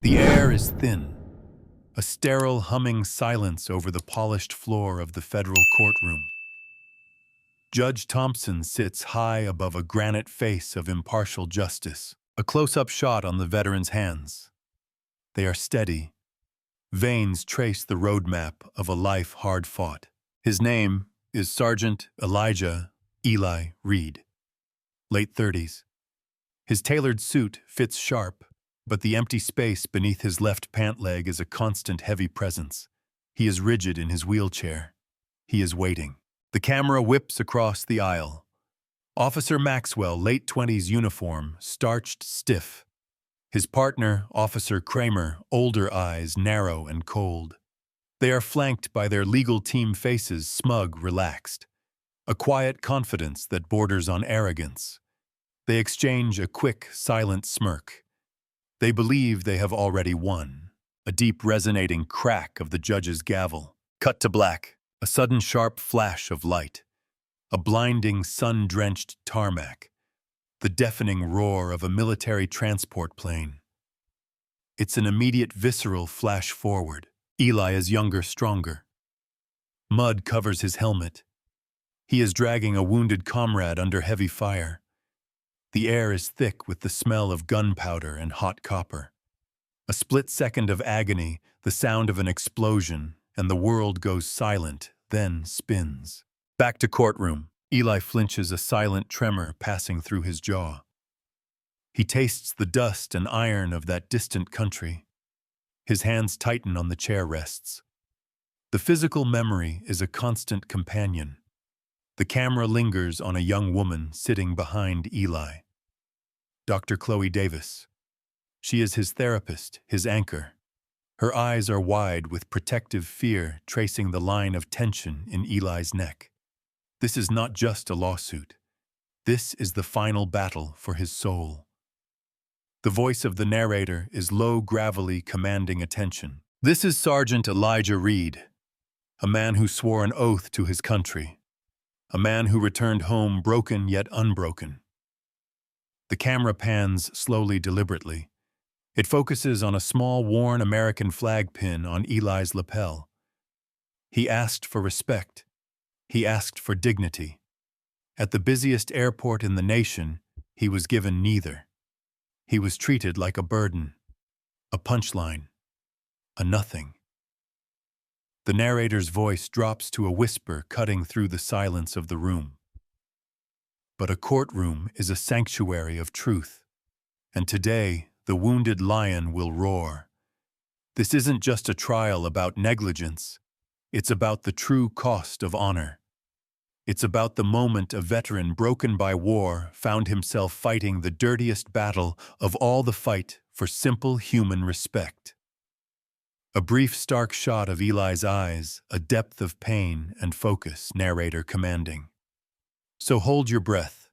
The air is thin, a sterile humming silence over the polished floor of the federal courtroom. Judge Thompson sits high above a granite face of impartial justice. A close-up shot on the veteran's hands. They are steady. Veins trace the roadmap of a life hard fought. His name is Sergeant Elijah Eli Reid, late 30s. His tailored suit fits sharp, but the empty space beneath his left pant leg is a constant heavy presence. He is rigid in his wheelchair. He is waiting. The camera whips across the aisle. Officer Maxwell, late 20s uniform, starched stiff. His partner, Officer Kramer, older eyes, narrow and cold. They are flanked by their legal team faces, smug, relaxed. A quiet confidence that borders on arrogance. They exchange a quick, silent smirk. They believe they have already won. A deep, resonating crack of the judge's gavel. Cut to black. A sudden sharp flash of light. A blinding, sun-drenched tarmac. The deafening roar of a military transport plane. It's an immediate, visceral flash forward. Eli is younger, stronger. Mud covers his helmet. He is dragging a wounded comrade under heavy fire. The air is thick with the smell of gunpowder and hot copper. A split second of agony, the sound of an explosion, and the world goes silent, then spins. Back to courtroom. Eli flinches, a silent tremor passing through his jaw. He tastes the dust and iron of that distant country. His hands tighten on the chair rests. The physical memory is a constant companion. The camera lingers on a young woman sitting behind Eli. Dr. Chloe Davis. She is his therapist, his anchor. Her eyes are wide with protective fear tracing the line of tension in Eli's neck. This is not just a lawsuit. This is the final battle for his soul. The voice of the narrator is low, gravelly, commanding attention. This is Sergeant Elijah Reid, a man who swore an oath to his country, a man who returned home broken yet unbroken. The camera pans slowly, deliberately. It focuses on a small, worn American flag pin on Eli's lapel. He asked for respect. He asked for dignity. At the busiest airport in the nation, he was given neither. He was treated like a burden, a punchline, a nothing. The narrator's voice drops to a whisper cutting through the silence of the room. But a courtroom is a sanctuary of truth, and today the wounded lion will roar. This isn't just a trial about negligence. It's about the true cost of honor. It's about the moment a veteran broken by war found himself fighting the dirtiest battle of all, the fight for simple human respect. A brief, stark shot of Eli's eyes, a depth of pain and focus, narrator commanding. So hold your breath,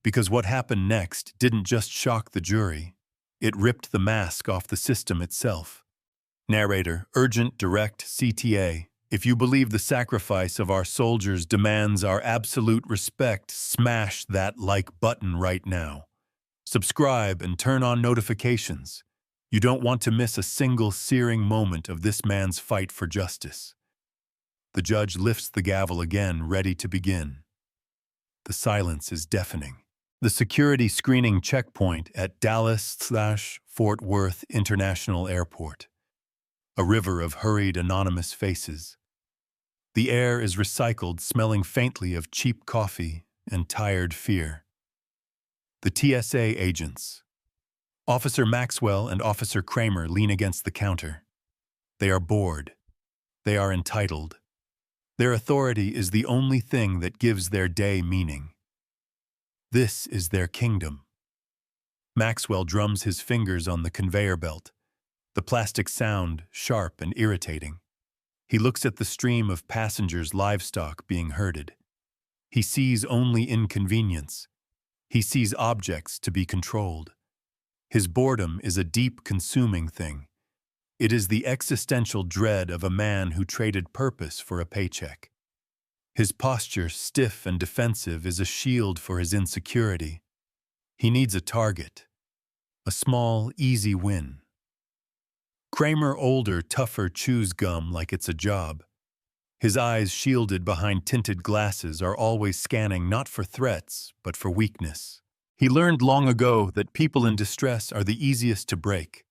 because what happened next didn't just shock the jury. It ripped the mask off the system itself. Narrator, urgent, direct, CTA. If you believe the sacrifice of our soldiers demands our absolute respect, smash that like button right now. Subscribe and turn on notifications. You don't want to miss a single searing moment of this man's fight for justice. The judge lifts the gavel again, ready to begin. The silence is deafening. The security screening checkpoint at Dallas/Fort Worth International Airport. A river of hurried, anonymous faces. The air is recycled, smelling faintly of cheap coffee and tired fear. The TSA agents. Officer Maxwell and Officer Kramer lean against the counter. They are bored. They are entitled. Their authority is the only thing that gives their day meaning. This is their kingdom. Maxwell drums his fingers on the conveyor belt, the plastic sound sharp and irritating. He looks at the stream of passengers' livestock being herded. He sees only inconvenience. He sees objects to be controlled. His boredom is a deep, consuming thing. It is the existential dread of a man who traded purpose for a paycheck. His posture, stiff and defensive, is a shield for his insecurity. He needs a target, a small, easy win. Kramer, older, tougher, chews gum like it's a job. His eyes, shielded behind tinted glasses, are always scanning not for threats, but for weakness. He learned long ago that people in distress are the easiest to break.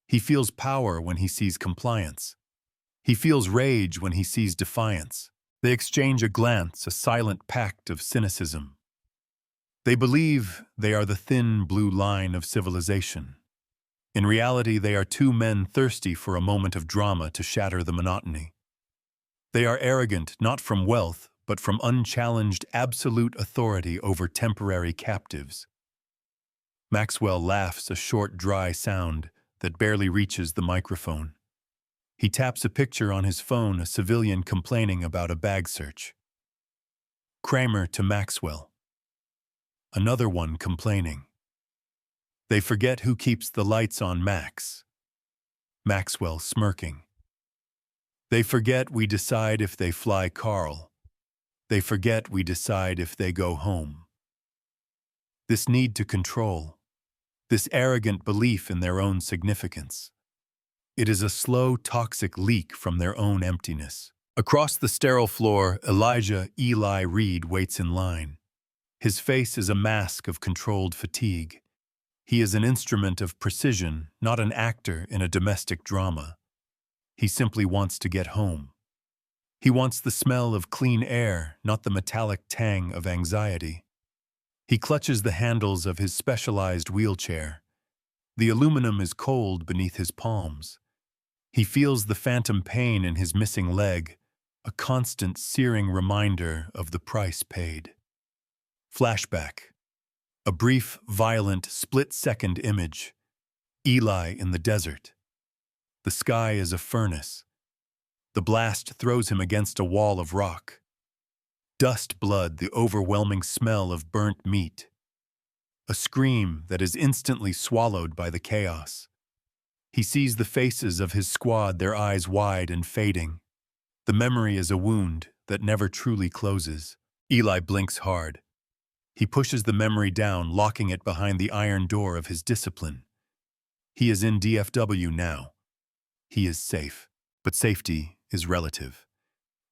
He feels power when he sees compliance. He feels rage when he sees defiance. They exchange a glance, a silent pact of cynicism. They believe they are the thin blue line of civilization. In reality, they are two men thirsty for a moment of drama to shatter the monotony. They are arrogant not from wealth, but from unchallenged absolute authority over temporary captives. Maxwell laughs, a short, dry sound that barely reaches the microphone. He taps a picture on his phone, a civilian complaining about a bag search. Kramer to Maxwell. Another one complaining. They forget who keeps the lights on, Max. Maxwell smirking. They forget we decide if they fly, Carl. They forget we decide if they go home. This need to control, this arrogant belief in their own significance. It is a slow, toxic leak from their own emptiness. Across the sterile floor, Eli Reid waits in line. His face is a mask of controlled fatigue. He is an instrument of precision, not an actor in a domestic drama. He simply wants to get home. He wants the smell of clean air, not the metallic tang of anxiety. He clutches the handles of his specialized wheelchair. The aluminum is cold beneath his palms. He feels the phantom pain in his missing leg, a constant searing reminder of the price paid. Flashback. A brief, violent, split-second image. Eli in the desert. The sky is a furnace. The blast throws him against a wall of rock. Dust, blood, the overwhelming smell of burnt meat. A scream that is instantly swallowed by the chaos. He sees the faces of his squad, their eyes wide and fading. The memory is a wound that never truly closes. Eli blinks hard. He pushes the memory down, locking it behind the iron door of his discipline. He is in DFW now. He is safe, but safety is relative.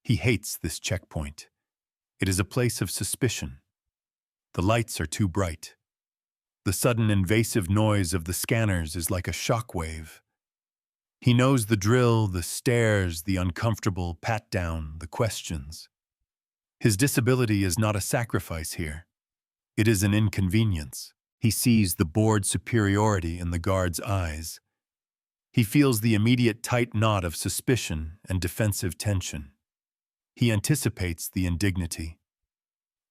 He hates this checkpoint. It is a place of suspicion. The lights are too bright. The sudden invasive noise of the scanners is like a shockwave. He knows the drill, the stares, the uncomfortable pat-down, the questions. His disability is not a sacrifice here. It is an inconvenience. He sees the bored superiority in the guard's eyes. He feels the immediate tight knot of suspicion and defensive tension. He anticipates the indignity.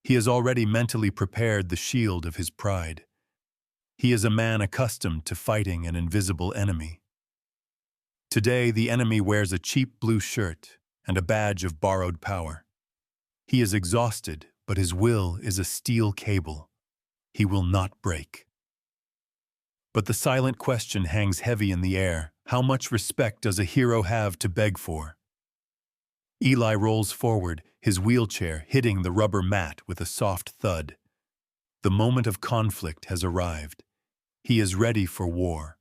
He has already mentally prepared the shield of his pride. He is a man accustomed to fighting an invisible enemy. Today, the enemy wears a cheap blue shirt and a badge of borrowed power. He is exhausted, but his will is a steel cable. He will not break. But the silent question hangs heavy in the air. How much respect does a hero have to beg for? Eli rolls forward, his wheelchair hitting the rubber mat with a soft thud. The moment of conflict has arrived. He is ready for war.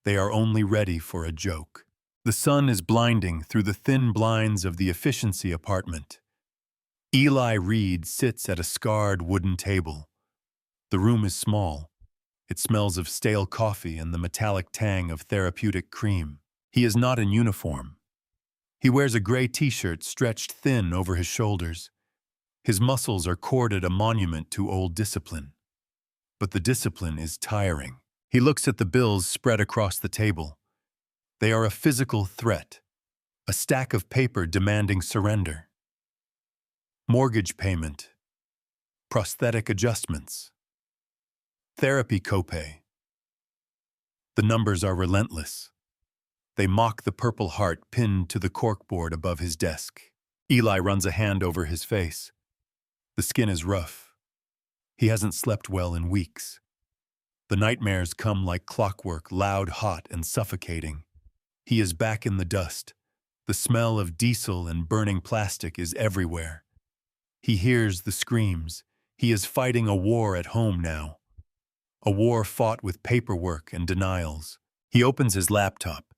They are only ready for a joke. The sun is blinding through the thin blinds of the efficiency apartment. Eli Reid sits at a scarred wooden table. The room is small. It smells of stale coffee and the metallic tang of therapeutic cream. He is not in uniform. He wears a gray t-shirt stretched thin over his shoulders. His muscles are corded, a monument to old discipline. But the discipline is tiring. He looks at the bills spread across the table. They are a physical threat, a stack of paper demanding surrender. Mortgage payment, prosthetic adjustments, therapy copay. The numbers are relentless. They mock the Purple Heart pinned to the corkboard above his desk. Eli runs a hand over his face. The skin is rough. He hasn't slept well in weeks. The nightmares come like clockwork, loud, hot, and suffocating. He is back in the dust. The smell of diesel and burning plastic is everywhere. He hears the screams. He is fighting a war at home now. A war fought with paperwork and denials. He opens his laptop.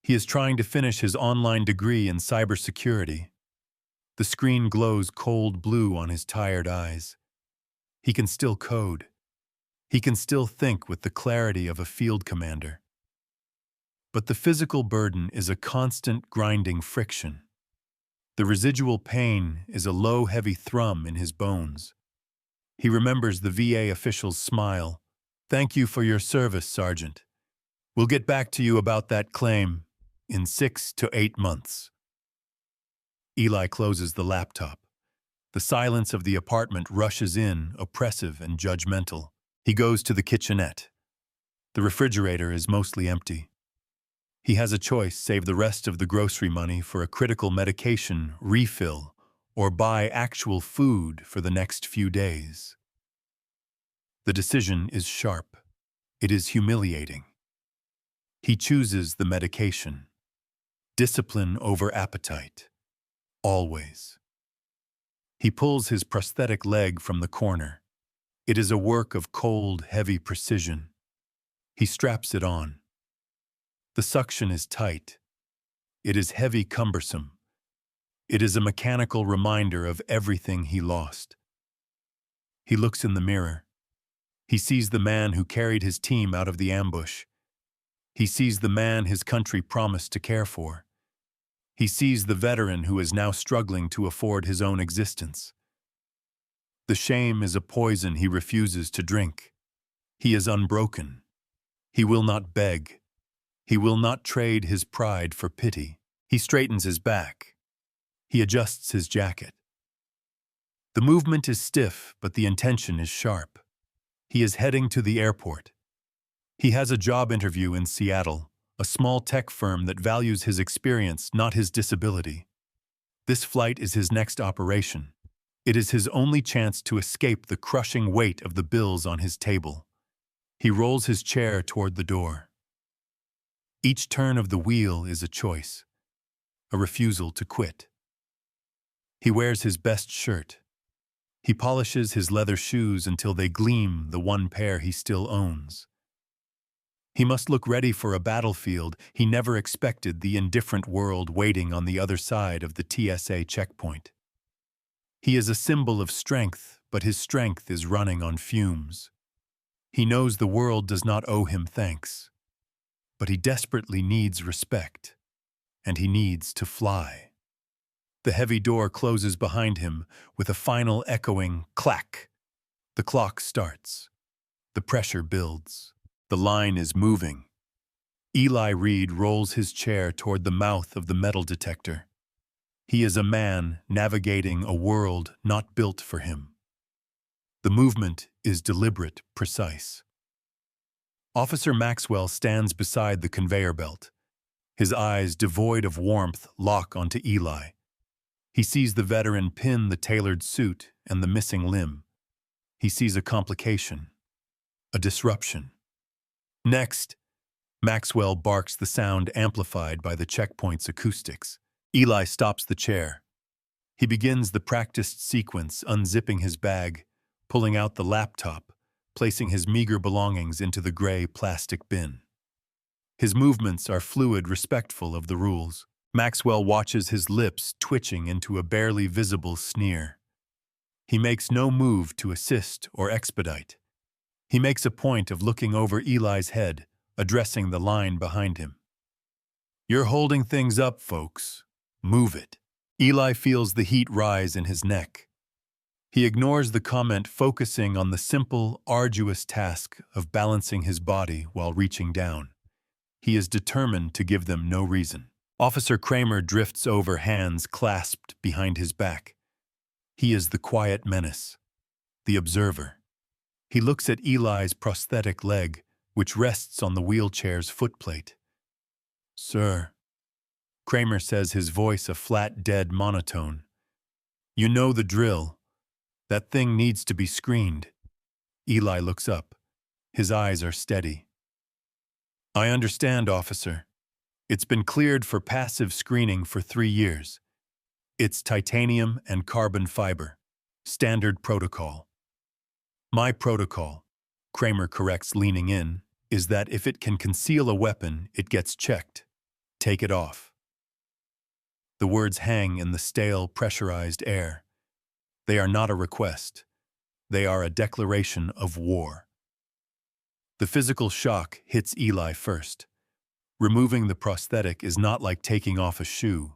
He is trying to finish his online degree in cybersecurity. The screen glows cold blue on his tired eyes. He can still code. He can still think with the clarity of a field commander. But the physical burden is a constant grinding friction. The residual pain is a low, heavy thrum in his bones. He remembers the VA official's smile. "Thank you for your service, Sergeant. We'll get back to you about that claim in 6 to 8 months." Eli closes the laptop. The silence of the apartment rushes in, oppressive and judgmental. He goes to the kitchenette. The refrigerator is mostly empty. He has a choice: save the rest of the grocery money for a critical medication refill or buy actual food for the next few days. The decision is sharp. It is humiliating. He chooses the medication. Discipline over appetite. Always. He pulls his prosthetic leg from the corner. It is a work of cold, heavy precision. He straps it on. The suction is tight. It is heavy, cumbersome. It is a mechanical reminder of everything he lost. He looks in the mirror. He sees the man who carried his team out of the ambush. He sees the man his country promised to care for. He sees the veteran who is now struggling to afford his own existence. The shame is a poison he refuses to drink. He is unbroken. He will not beg. He will not trade his pride for pity. He straightens his back. He adjusts his jacket. The movement is stiff, but the intention is sharp. He is heading to the airport. He has a job interview in Seattle, a small tech firm that values his experience, not his disability. This flight is his next operation. It is his only chance to escape the crushing weight of the bills on his table. He rolls his chair toward the door. Each turn of the wheel is a choice, a refusal to quit. He wears his best shirt. He polishes his leather shoes until they gleam, the one pair he still owns. He must look ready for a battlefield. He never expected the indifferent world waiting on the other side of the TSA checkpoint. He is a symbol of strength, but his strength is running on fumes. He knows the world does not owe him thanks, but he desperately needs respect, and he needs to fly. The heavy door closes behind him with a final echoing clack. The clock starts. The pressure builds. The line is moving. Eli Reid rolls his chair toward the mouth of the metal detector. He is a man navigating a world not built for him. The movement is deliberate, precise. Officer Maxwell stands beside the conveyor belt. His eyes, devoid of warmth, lock onto Eli. He sees the veteran pin the tailored suit and the missing limb. He sees a complication, a disruption. Next, Maxwell barks, the sound amplified by the checkpoint's acoustics. Eli stops the chair. He begins the practiced sequence, unzipping his bag, pulling out the laptop, placing his meager belongings into the gray plastic bin. His movements are fluid, respectful of the rules. Maxwell watches his lips twitching into a barely visible sneer. He makes no move to assist or expedite. He makes a point of looking over Eli's head, addressing the line behind him. "You're holding things up, folks. Move it." Eli feels the heat rise in his neck. He ignores the comment, focusing on the simple, arduous task of balancing his body while reaching down. He is determined to give them no reason. Officer Kramer drifts over, hands clasped behind his back. He is the quiet menace, the observer. He looks at Eli's prosthetic leg, which rests on the wheelchair's footplate. "Sir," Kramer says, his voice a flat, dead monotone. "You know the drill. That thing needs to be screened." Eli looks up. His eyes are steady. "I understand, officer. It's been cleared for passive screening for 3 years. It's titanium and carbon fiber. Standard protocol." "My protocol," Kramer corrects, leaning in, "is that if it can conceal a weapon, it gets checked. Take it off. The words hang in the stale, pressurized air. They are not a request. They are a declaration of war. The physical shock hits Eli first. Removing the prosthetic is not like taking off a shoe.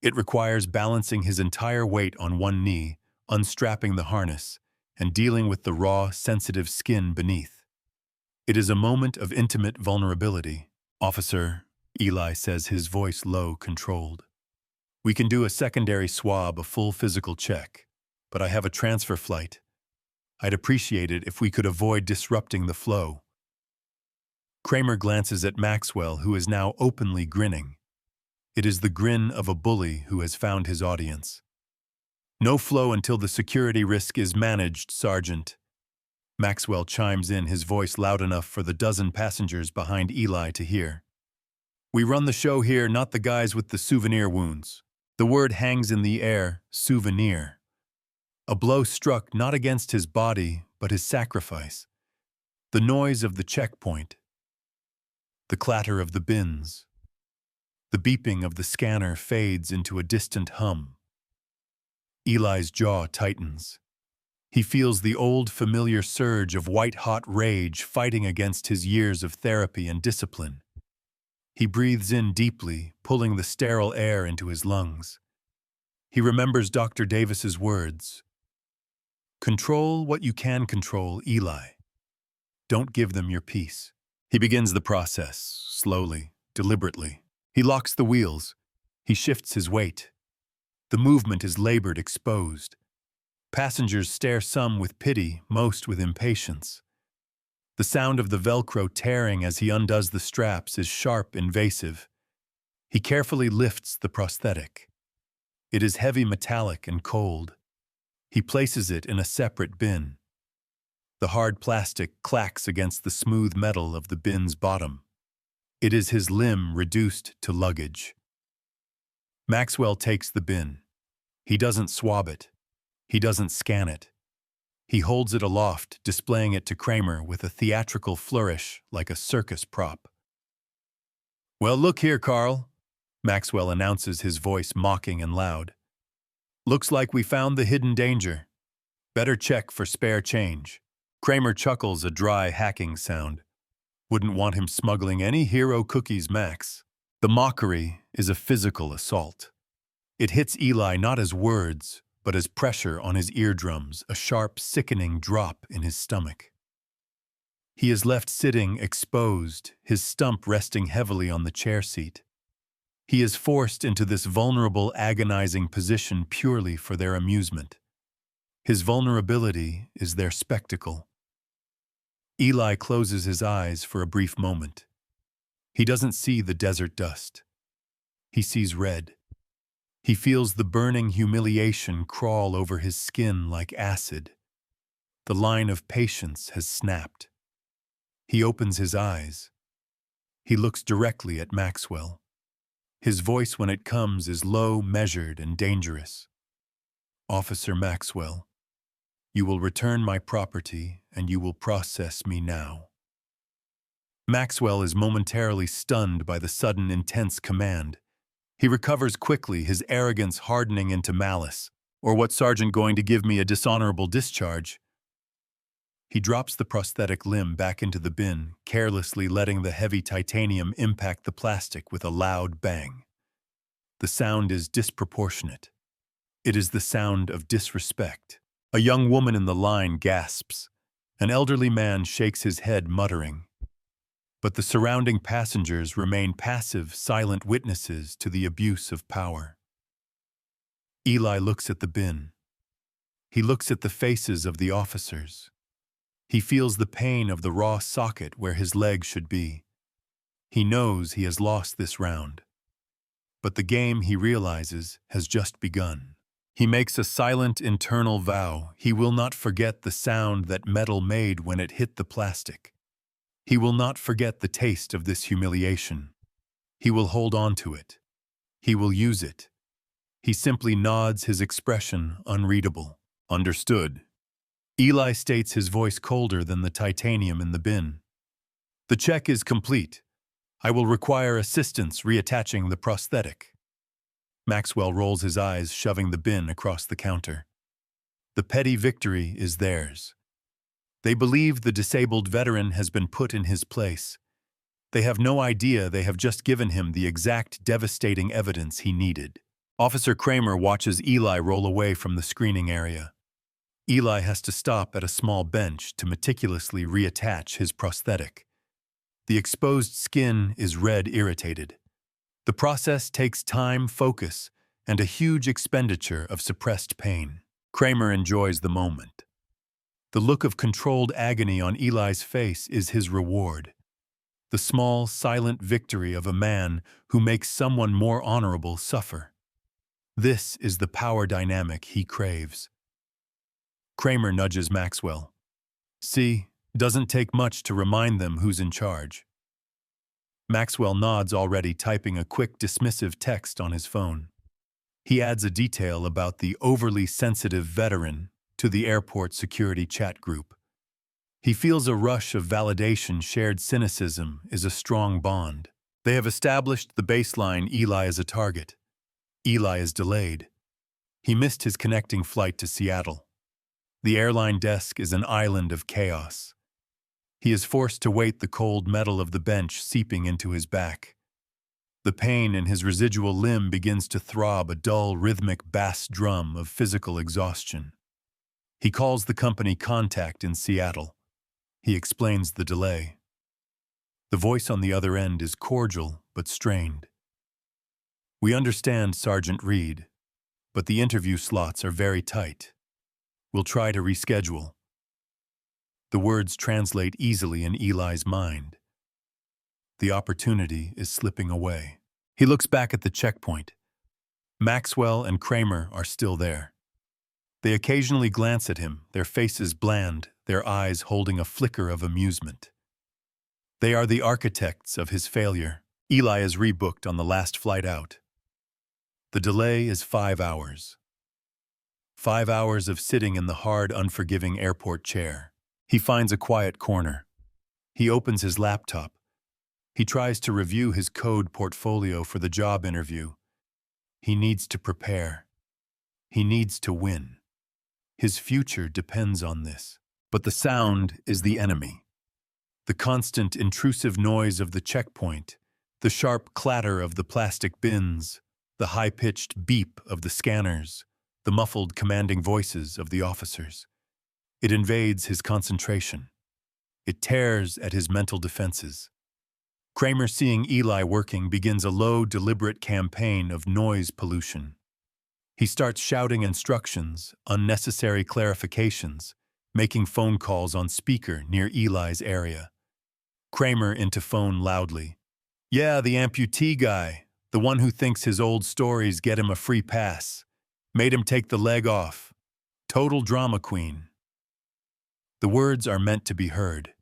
It requires balancing his entire weight on one knee, unstrapping the harness, and dealing with the raw, sensitive skin beneath. It is a moment of intimate vulnerability. "Officer," Eli says, his voice low, controlled. "We can do a secondary swab, a full physical check, but I have a transfer flight. I'd appreciate it if we could avoid disrupting the flow." Kramer glances at Maxwell, who is now openly grinning. It is the grin of a bully who has found his audience. "No flow until the security risk is managed, Sergeant." Maxwell chimes in, his voice loud enough for the dozen passengers behind Eli to hear. "We run the show here, not the guys with the souvenir wounds." The word hangs in the air, souvenir. A blow struck not against his body, but his sacrifice. The noise of the checkpoint. The clatter of the bins. The beeping of the scanner fades into a distant hum. Eli's jaw tightens. He feels the old familiar surge of white-hot rage fighting against his years of therapy and discipline. He breathes in deeply, pulling the sterile air into his lungs. He remembers Dr. Davis's words. "Control what you can control, Eli. Don't give them your peace." He begins the process, slowly, deliberately. He locks the wheels. He shifts his weight. The movement is labored, exposed. Passengers stare, some with pity, most with impatience. The sound of the Velcro tearing as he undoes the straps is sharp, invasive. He carefully lifts the prosthetic. It is heavy, metallic, and cold. He places it in a separate bin. The hard plastic clacks against the smooth metal of the bin's bottom. It is his limb reduced to luggage. Maxwell takes the bin. He doesn't swab it. He doesn't scan it. He holds it aloft, displaying it to Kramer with a theatrical flourish like a circus prop. "Well, look here, Carl," Maxwell announces, his voice mocking and loud. "Looks like we found the hidden danger. Better check for spare change." Kramer chuckles, a dry, hacking sound. "Wouldn't want him smuggling any hero cookies, Max." The mockery is a physical assault. It hits Eli not as words, but as pressure on his eardrums, a sharp, sickening drop in his stomach. He is left sitting, exposed, his stump resting heavily on the chair seat. He is forced into this vulnerable, agonizing position purely for their amusement. His vulnerability is their spectacle. Eli closes his eyes for a brief moment. He doesn't see the desert dust. He sees red. He feels the burning humiliation crawl over his skin like acid. The line of patience has snapped. He opens his eyes. He looks directly at Maxwell. His voice, when it comes, is low, measured, and dangerous. "Officer Maxwell, you will return my property, and you will process me now." Maxwell is momentarily stunned by the sudden, intense command. He recovers quickly, his arrogance hardening into malice. "Or what sergeant going to give me a dishonorable discharge?" He drops the prosthetic limb back into the bin, carelessly letting the heavy titanium impact the plastic with a loud bang. The sound is disproportionate. It is the sound of disrespect. A young woman in the line gasps. An elderly man shakes his head, muttering. But the surrounding passengers remain passive, silent witnesses to the abuse of power. Eli looks at the bin. He looks at the faces of the officers. He feels the pain of the raw socket where his leg should be. He knows he has lost this round. But the game, he realizes, has just begun. He makes a silent internal vow. He will not forget the sound that metal made when it hit the plastic. He will not forget the taste of this humiliation. He will hold on to it. He will use it. He simply nods, his expression unreadable. "Understood." Eli states, his voice colder than the titanium in the bin. "The check is complete. I will require assistance reattaching the prosthetic. Maxwell rolls his eyes, shoving the bin across the counter. The petty victory is theirs. They believe the disabled veteran has been put in his place. They have no idea they have just given him the exact devastating evidence he needed. Officer Kramer watches Eli roll away from the screening area. Eli has to stop at a small bench to meticulously reattach his prosthetic. The exposed skin is red irritated. The process takes time, focus, and a huge expenditure of suppressed pain. Kramer enjoys the moment. The look of controlled agony on Eli's face is his reward. The small, silent victory of a man who makes someone more honorable suffer. This is the power dynamic he craves. Kramer nudges Maxwell. See, doesn't take much to remind them who's in charge. Maxwell nods, already typing a quick dismissive text on his phone. He adds a detail about the overly sensitive veteran to the airport security chat group. He feels a rush of validation. Shared cynicism is a strong bond. They have established the baseline. Eli is a target. Eli is delayed. He missed his connecting flight to Seattle. The airline desk is an island of chaos. He is forced to wait, the cold metal of the bench seeping into his back. The pain in his residual limb begins to throb, a dull, rhythmic bass drum of physical exhaustion. He calls the company contact in Seattle. He explains the delay. The voice on the other end is cordial but strained. We understand, Sergeant Reid, but the interview slots are very tight. We'll try to reschedule. The words translate easily in Eli's mind. The opportunity is slipping away. He looks back at the checkpoint. Maxwell and Kramer are still there. They occasionally glance at him, their faces bland, their eyes holding a flicker of amusement. They are the architects of his failure. Eli is rebooked on the last flight out. The delay is 5 hours. 5 hours of sitting in the hard, unforgiving airport chair. He finds a quiet corner. He opens his laptop. He tries to review his code portfolio for the job interview. He needs to prepare. He needs to win. His future depends on this. But the sound is the enemy. The constant intrusive noise of the checkpoint, the sharp clatter of the plastic bins, the high-pitched beep of the scanners, the muffled commanding voices of the officers. It invades his concentration. It tears at his mental defenses. Kramer, seeing Eli working, begins a low, deliberate campaign of noise pollution. He starts shouting instructions, unnecessary clarifications, making phone calls on speaker near Eli's area. Kramer into phone loudly. Yeah, the amputee guy, the one who thinks his old stories get him a free pass. Made him take the leg off. Total drama queen. The words are meant to be heard.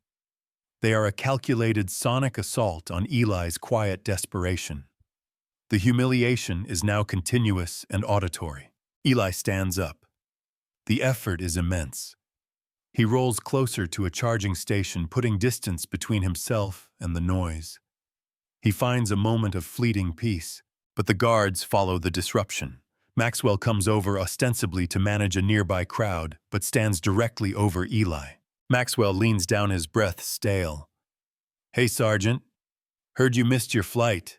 They are a calculated sonic assault on Eli's quiet desperation. The humiliation is now continuous and auditory. Eli stands up. The effort is immense. He rolls closer to a charging station, putting distance between himself and the noise. He finds a moment of fleeting peace, but the guards follow the disruption. Maxwell comes over ostensibly to manage a nearby crowd, but stands directly over Eli. Maxwell leans down, his breath stale. Hey, Sergeant. Heard you missed your flight.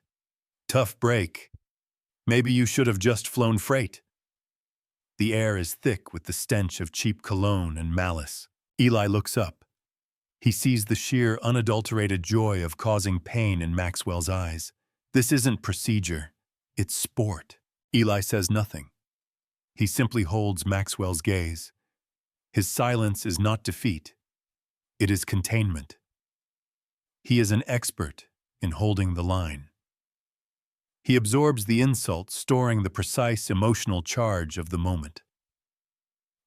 Tough break. Maybe you should have just flown freight. The air is thick with the stench of cheap cologne and malice. Eli looks up. He sees the sheer, unadulterated joy of causing pain in Maxwell's eyes. This isn't procedure. It's sport. Eli says nothing. He simply holds Maxwell's gaze. His silence is not defeat. It is containment. He is an expert in holding the line. He absorbs the insult, storing the precise emotional charge of the moment.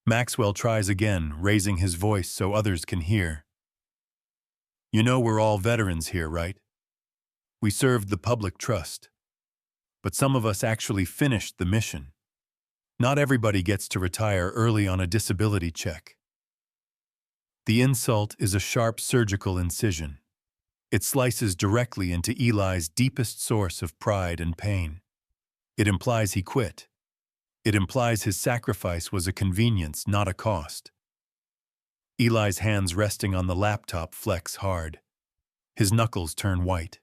Maxwell tries again, raising his voice so others can hear. You know we're all veterans here, right? We served the public trust. But some of us actually finished the mission. Not everybody gets to retire early on a disability check. The insult is a sharp surgical incision. It slices directly into Eli's deepest source of pride and pain. It implies he quit. It implies his sacrifice was a convenience, not a cost. Eli's hands resting on the laptop flex hard. His knuckles turn white.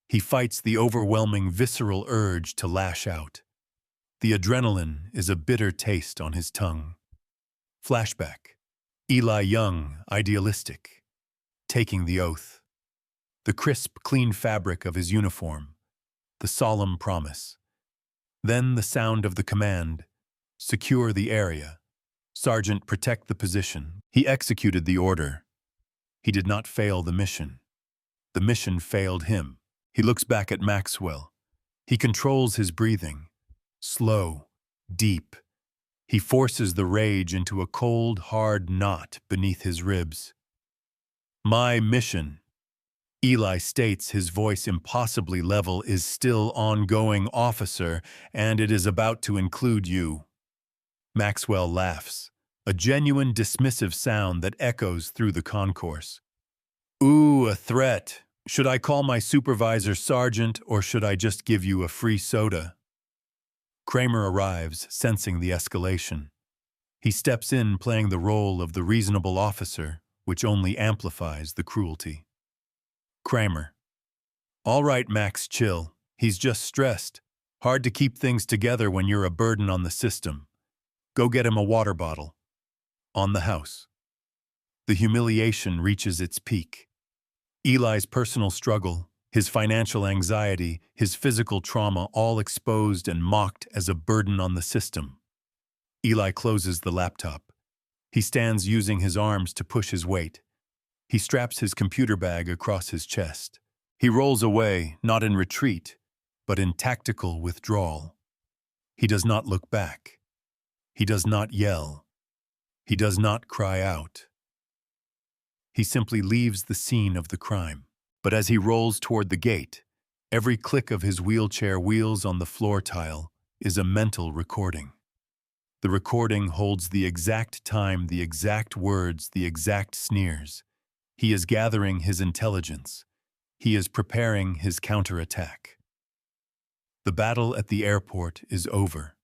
He fights the overwhelming visceral urge to lash out. The adrenaline is a bitter taste on his tongue. Flashback. Eli young, idealistic, taking the oath. The crisp, clean fabric of his uniform. The solemn promise. Then the sound of the command. Secure the area. Sergeant, protect the position. He executed the order. He did not fail the mission. The mission failed him. He looks back at Maxwell. He controls his breathing. Slow, deep. He forces the rage into a cold, hard knot beneath his ribs. My mission, Eli states, his voice impossibly level, is still ongoing, officer, and it is about to include you. Maxwell laughs, a genuine dismissive sound that echoes through the concourse. Ooh, a threat. Should I call my supervisor, Sergeant, or should I just give you a free soda? Kramer arrives, sensing the escalation. He steps in, playing the role of the reasonable officer, which only amplifies the cruelty. Kramer. All right, Max, chill. He's just stressed. Hard to keep things together when you're a burden on the system. Go get him a water bottle. On the house. The humiliation reaches its peak. Eli's personal struggle, his financial anxiety, his physical trauma, all exposed and mocked as a burden on the system. Eli closes the laptop. He stands using his arms to push his weight. He straps his computer bag across his chest. He rolls away, not in retreat, but in tactical withdrawal. He does not look back. He does not yell. He does not cry out. He simply leaves the scene of the crime. But as he rolls toward the gate, every click of his wheelchair wheels on the floor tile is a mental recording. The recording holds the exact time, the exact words, the exact sneers. He is gathering his intelligence. He is preparing his counterattack. The battle at the airport is over.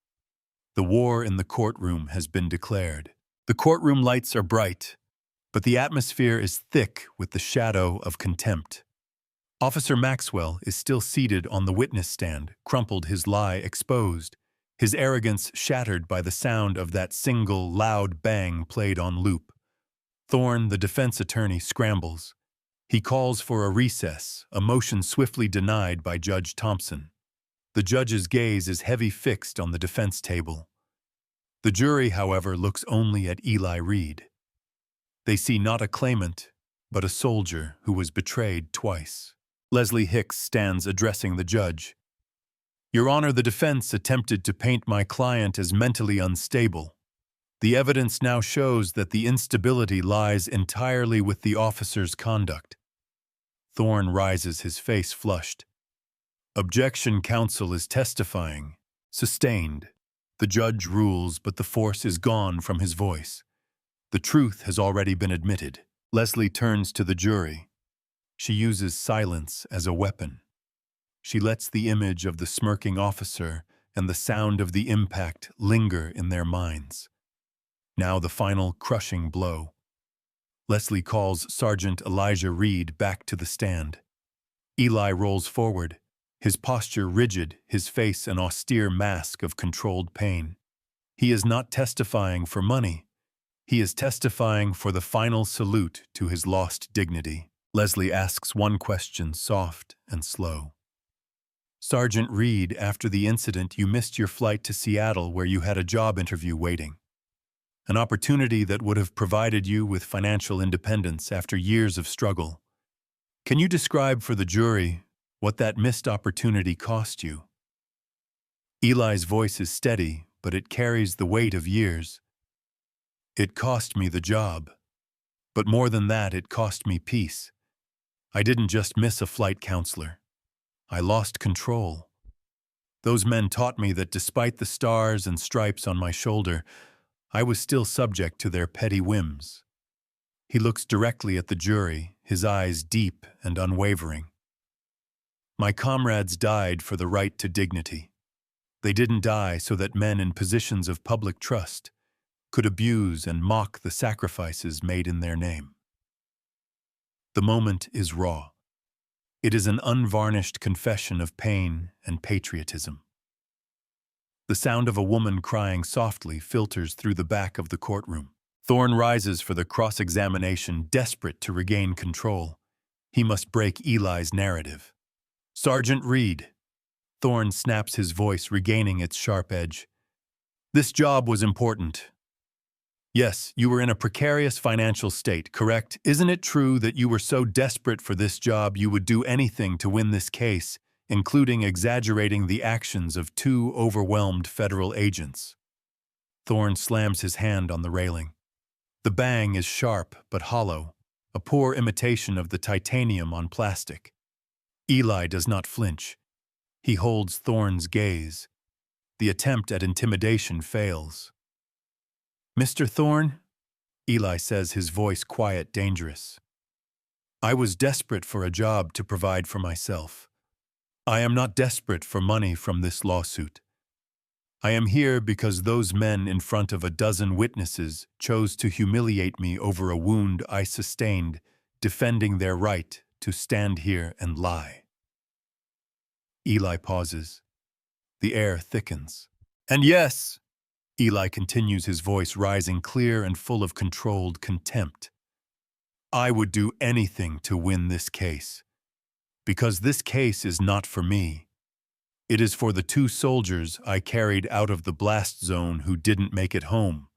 The war in the courtroom has been declared. The courtroom lights are bright, but the atmosphere is thick with the shadow of contempt. Officer Maxwell is still seated on the witness stand, crumpled, his lie exposed, his arrogance shattered by the sound of that single loud bang played on loop. Thorne, the defense attorney, scrambles. He calls for a recess, a motion swiftly denied by Judge Thompson. The judge's gaze is heavy fixed on the defense table. The jury, however, looks only at Eli Reid. They see not a claimant, but a soldier who was betrayed twice. Leslie Hicks stands addressing the judge. Your Honor, the defense attempted to paint my client as mentally unstable. The evidence now shows that the instability lies entirely with the officer's conduct. Thorne rises, his face flushed. Objection, counsel is testifying. Sustained. The judge rules, but the force is gone from his voice. The truth has already been admitted. Leslie turns to the jury. She uses silence as a weapon. She lets the image of the smirking officer and the sound of the impact linger in their minds. Now the final crushing blow. Leslie calls Sergeant Elijah Reid back to the stand. Eli rolls forward, his posture rigid, his face an austere mask of controlled pain. He is not testifying for money. He is testifying for the final salute to his lost dignity. Leslie asks one question, soft and slow. Sergeant Reid, after the incident, you missed your flight to Seattle where you had a job interview waiting. An opportunity that would have provided you with financial independence after years of struggle. Can you describe for the jury what that missed opportunity cost you? Eli's voice is steady, but it carries the weight of years. It cost me the job. But more than that, it cost me peace. I didn't just miss a flight counselor. I lost control. Those men taught me that despite the stars and stripes on my shoulder, I was still subject to their petty whims. He looks directly at the jury, his eyes deep and unwavering. My comrades died for the right to dignity. They didn't die so that men in positions of public trust could abuse and mock the sacrifices made in their name. The moment is raw. It is an unvarnished confession of pain and patriotism. The sound of a woman crying softly filters through the back of the courtroom. Thorne rises for the cross-examination, desperate to regain control. He must break Eli's narrative. "Sergeant Reid." Thorne snaps his voice, regaining its sharp edge. "This job was important. Yes, you were in a precarious financial state, correct? Isn't it true that you were so desperate for this job you would do anything to win this case, including exaggerating the actions of 2 overwhelmed federal agents?" Thorne slams his hand on the railing. The bang is sharp but hollow, a poor imitation of the titanium on plastic. Eli does not flinch. He holds Thorne's gaze. The attempt at intimidation fails. "Mr. Thorne," Eli says, his voice quiet, dangerous. "I was desperate for a job to provide for myself. I am not desperate for money from this lawsuit. I am here because those men in front of a dozen witnesses chose to humiliate me over a wound I sustained, defending their right to stand here and lie." Eli pauses. The air thickens. "And yes," Eli continues, his voice rising, clear and full of controlled contempt, "I would do anything to win this case. Because this case is not for me. It is for the 2 soldiers I carried out of the blast zone who didn't make it home.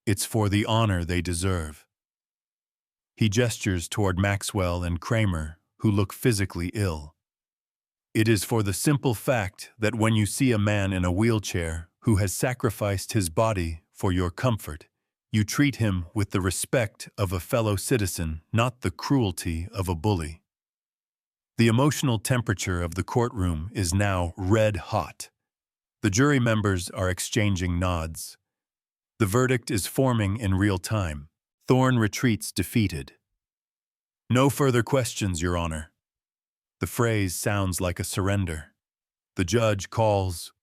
It's for the honor they deserve." He gestures toward Maxwell and Kramer, who look physically ill. "It is for the simple fact that when you see a man in a wheelchair who has sacrificed his body for your comfort, you treat him with the respect of a fellow citizen, not the cruelty of a bully." The emotional temperature of the courtroom is now red hot. The jury members are exchanging nods. The verdict is forming in real time. Thorne retreats defeated. "No further questions, Your Honor." The phrase sounds like a surrender. The judge calls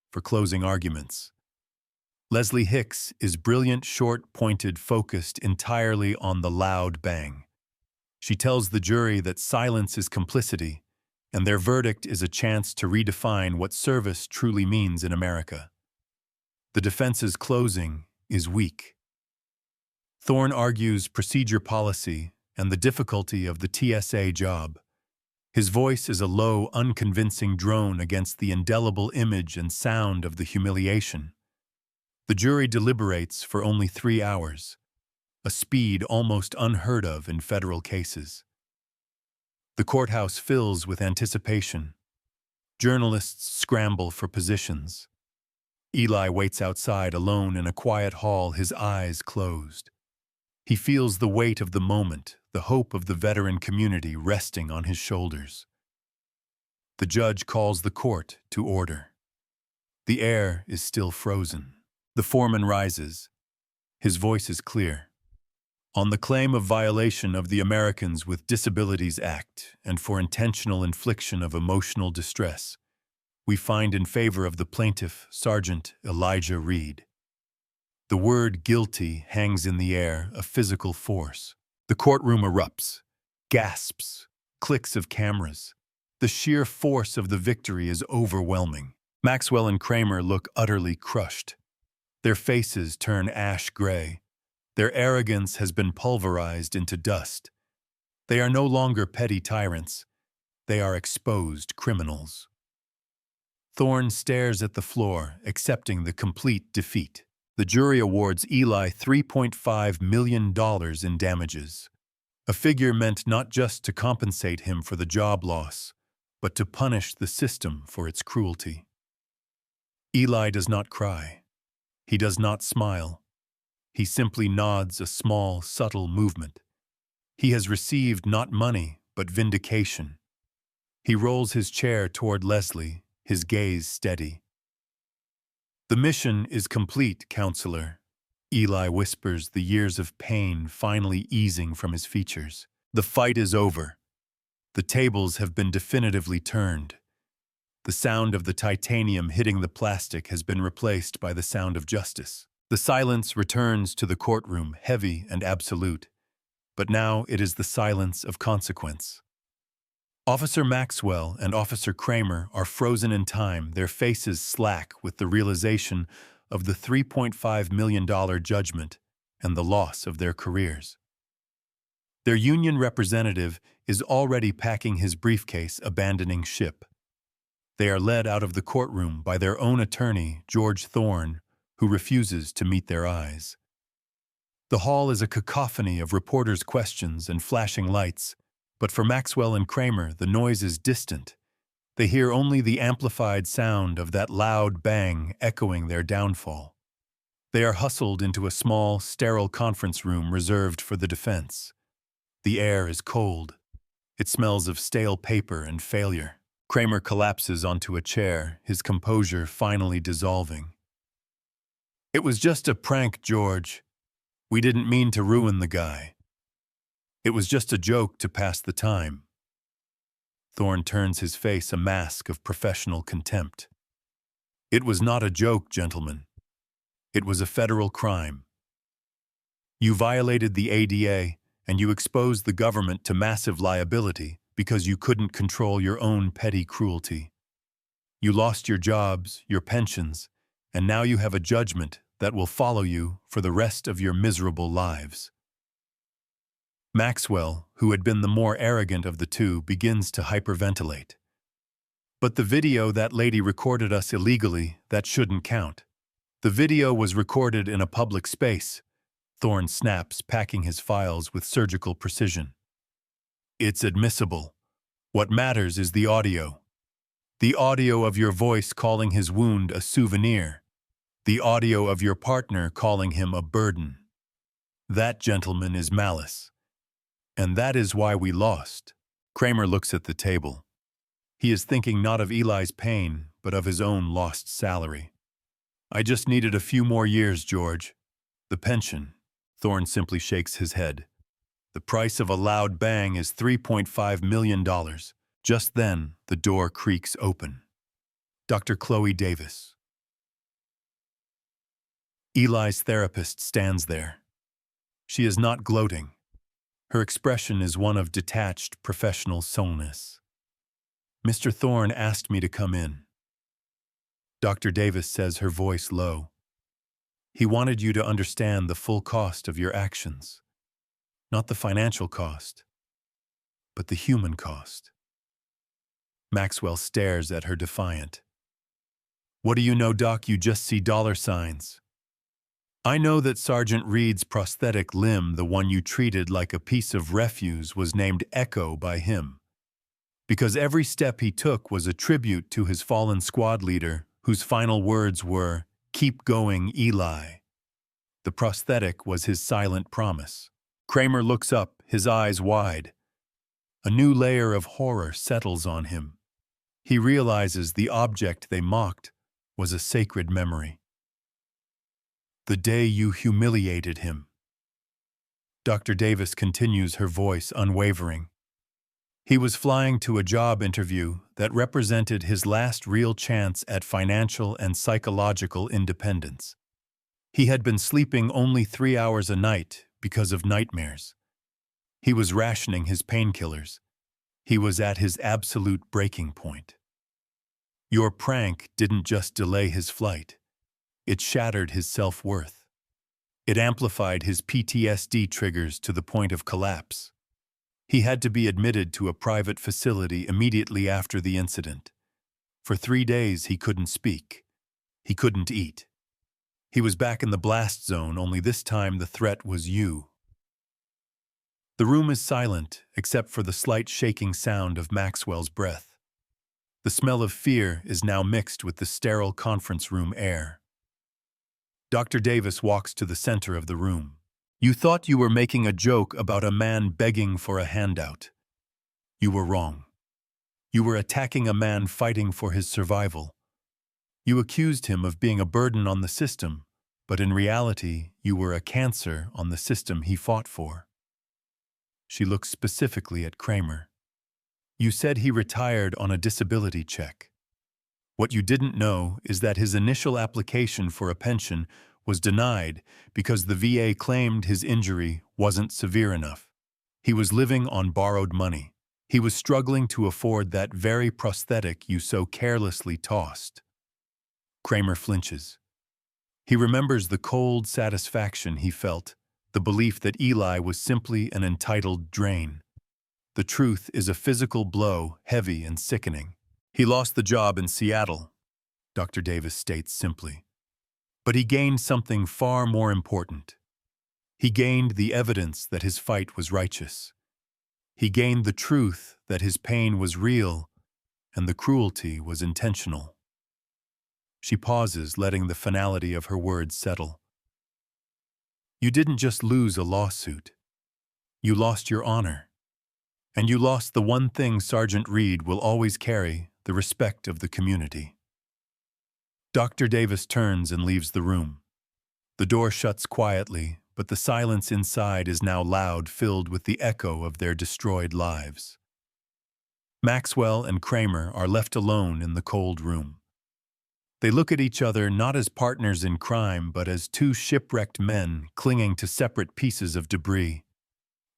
for closing arguments. Leslie Hicks is brilliant, short, pointed, focused entirely on the loud bang. She tells the jury that silence is complicity, and their verdict is a chance to redefine what service truly means in America. The defense's closing is weak. Thorne argues procedure policy and the difficulty of the TSA job. His voice is a low, unconvincing drone against the indelible image and sound of the humiliation. The jury deliberates for only 3 hours, a speed almost unheard of in federal cases. The courthouse fills with anticipation. Journalists scramble for positions. Eli waits outside alone in a quiet hall, his eyes closed. He feels the weight of the moment, the hope of the veteran community resting on his shoulders. The judge calls the court to order. The air is still frozen. The foreman rises. His voice is clear. "On the claim of violation of the Americans with Disabilities Act and for intentional infliction of emotional distress, we find in favor of the plaintiff, Sergeant Elijah Reid." The word guilty hangs in the air, a physical force. The courtroom erupts, gasps, clicks of cameras. The sheer force of the victory is overwhelming. Maxwell and Kramer look utterly crushed. Their faces turn ash gray. Their arrogance has been pulverized into dust. They are no longer petty tyrants. They are exposed criminals. Thorne stares at the floor, accepting the complete defeat. The jury awards Eli $3.5 million in damages, a figure meant not just to compensate him for the job loss, but to punish the system for its cruelty. Eli does not cry. He does not smile. He simply nods, a small, subtle movement. He has received not money, but vindication. He rolls his chair toward Leslie, his gaze steady. "The mission is complete, counselor. Eli whispers, the years of pain finally easing from his features. The fight is over. The tables have been definitively turned. The sound of the titanium hitting the plastic has been replaced by the sound of justice. The silence returns to the courtroom, heavy and absolute. But now it is the silence of consequence. Officer Maxwell and Officer Kramer are frozen in time, their faces slack with the realization of the $3.5 million judgment and the loss of their careers. Their union representative is already packing his briefcase, abandoning ship. They are led out of the courtroom by their own attorney, George Thorne, who refuses to meet their eyes. The hall is a cacophony of reporters' questions and flashing lights, but for Maxwell and Kramer, the noise is distant. They hear only the amplified sound of that loud bang echoing their downfall. They are hustled into a small, sterile conference room reserved for the defense. The air is cold. It smells of stale paper and failure. Kramer collapses onto a chair, his composure finally dissolving. "It was just a prank, George. We didn't mean to ruin the guy. It was just a joke to pass the time." Thorne turns his face a mask of professional contempt. "It was not a joke, gentlemen. It was a federal crime. You violated the ADA, and you exposed the government to massive liability because you couldn't control your own petty cruelty. You lost your jobs, your pensions, and now you have a judgment that will follow you for the rest of your miserable lives." Maxwell, who had been the more arrogant of the two, begins to hyperventilate. "But the video that lady recorded us illegally, that shouldn't count. The video was recorded in a public space," Thorne snaps, packing his files with surgical precision. "It's admissible. What matters is the audio. The audio of your voice calling his wound a souvenir. The audio of your partner calling him a burden. That, gentlemen, is malice. And that is why we lost." Kramer looks at the table. He is thinking not of Eli's pain, but of his own lost salary. "I just needed a few more years, George. The pension." Thorne simply shakes his head. "The price of a loud bang is $3.5 million. Just then, the door creaks open. Dr. Chloe Davis. Eli's therapist stands there. She is not gloating. Her expression is one of detached, professional soulness. "Mr. Thorne asked me to come in." Dr. Davis says, her voice low. "He wanted you to understand the full cost of your actions. Not the financial cost, but the human cost." Maxwell stares at her defiant. "What do you know, Doc? You just see dollar signs." "I know that Sergeant Reid's prosthetic limb, the one you treated like a piece of refuse, was named Echo by him. Because every step he took was a tribute to his fallen squad leader, whose final words were, 'Keep going, Eli.' The prosthetic was his silent promise." Kramer looks up, his eyes wide. A new layer of horror settles on him. He realizes the object they mocked was a sacred memory. "The day you humiliated him." Dr. Davis continues, her voice unwavering. "He was flying to a job interview that represented his last real chance at financial and psychological independence. He had been sleeping only 3 hours a night because of nightmares. He was rationing his painkillers. He was at his absolute breaking point. Your prank didn't just delay his flight. It shattered his self-worth. It amplified his PTSD triggers to the point of collapse. He had to be admitted to a private facility immediately after the incident. For 3 days he couldn't speak. He couldn't eat. He was back in the blast zone, only this time the threat was you." The room is silent, except for the slight shaking sound of Maxwell's breath. The smell of fear is now mixed with the sterile conference room air. Dr. Davis walks to the center of the room. "You thought you were making a joke about a man begging for a handout. You were wrong. You were attacking a man fighting for his survival. You accused him of being a burden on the system, but in reality, you were a cancer on the system he fought for. She looked specifically at Kramer. You said he retired on a disability check. What you didn't know is that his initial application for a pension was denied because the VA claimed his injury wasn't severe enough. He was living on borrowed money. He was struggling to afford that very prosthetic you so carelessly tossed. Kramer flinches. He remembers the cold satisfaction he felt, the belief that Eli was simply an entitled drain. The truth is a physical blow, heavy and sickening. He lost the job in Seattle, Dr. Davis states simply. But he gained something far more important. He gained the evidence that his fight was righteous. He gained the truth that his pain was real and the cruelty was intentional. She pauses, letting the finality of her words settle. You didn't just lose a lawsuit. You lost your honor. And you lost the one thing Sergeant Reid will always carry, the respect of the community. Dr. Davis turns and leaves the room. The door shuts quietly, but the silence inside is now loud, filled with the echo of their destroyed lives. Maxwell and Kramer are left alone in the cold room. They look at each other not as partners in crime, but as two shipwrecked men clinging to separate pieces of debris.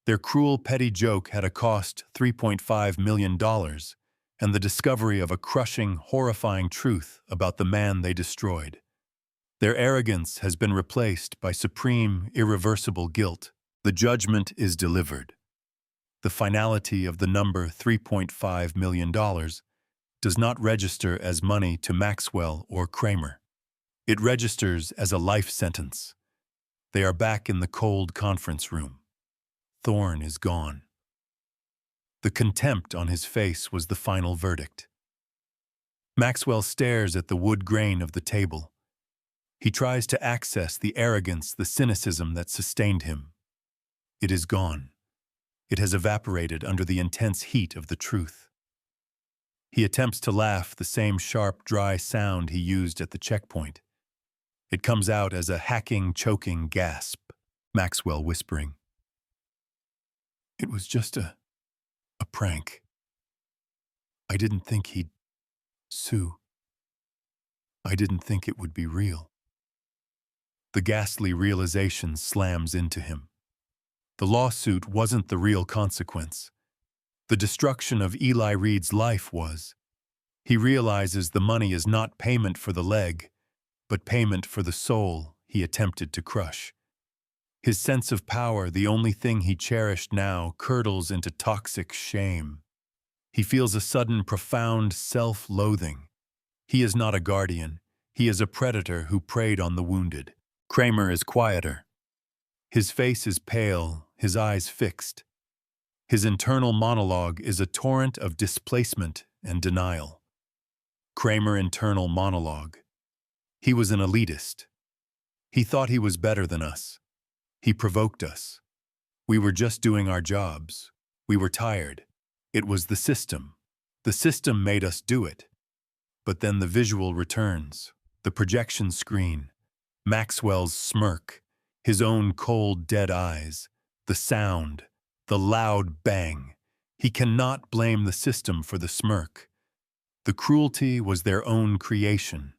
Their cruel, petty joke had a cost $3.5 million, and the discovery of a crushing, horrifying truth about the man they destroyed. Their arrogance has been replaced by supreme, irreversible guilt. The judgment is delivered. The finality of the number $3.5 million does not register as money to Maxwell or Kramer. It registers as a life sentence. They are back in the cold conference room. Thorne is gone. The contempt on his face was the final verdict. Maxwell stares at the wood grain of the table. He tries to access the arrogance, the cynicism that sustained him. It is gone. It has evaporated under the intense heat of the truth. He attempts to laugh, the same sharp, dry sound he used at the checkpoint. It comes out as a hacking, choking gasp, Maxwell whispering. It was just a prank. I didn't think he'd sue. I didn't think it would be real. The ghastly realization slams into him. The lawsuit wasn't the real consequence. The destruction of Eli Reid's life was. He realizes the money is not payment for the leg, but payment for the soul he attempted to crush. His sense of power, the only thing he cherished now, curdles into toxic shame. He feels a sudden, profound self-loathing. He is not a guardian. He is a predator who preyed on the wounded. Kramer is quieter. His face is pale, his eyes fixed. His internal monologue is a torrent of displacement and denial. Kramer internal monologue. He was an elitist. He thought he was better than us. He provoked us. We were just doing our jobs. We were tired. It was the system. The system made us do it. But then the visual returns. The projection screen. Maxwell's smirk. His own cold, dead eyes. The sound. The loud bang. He cannot blame the system for the smirk. The cruelty was their own creation.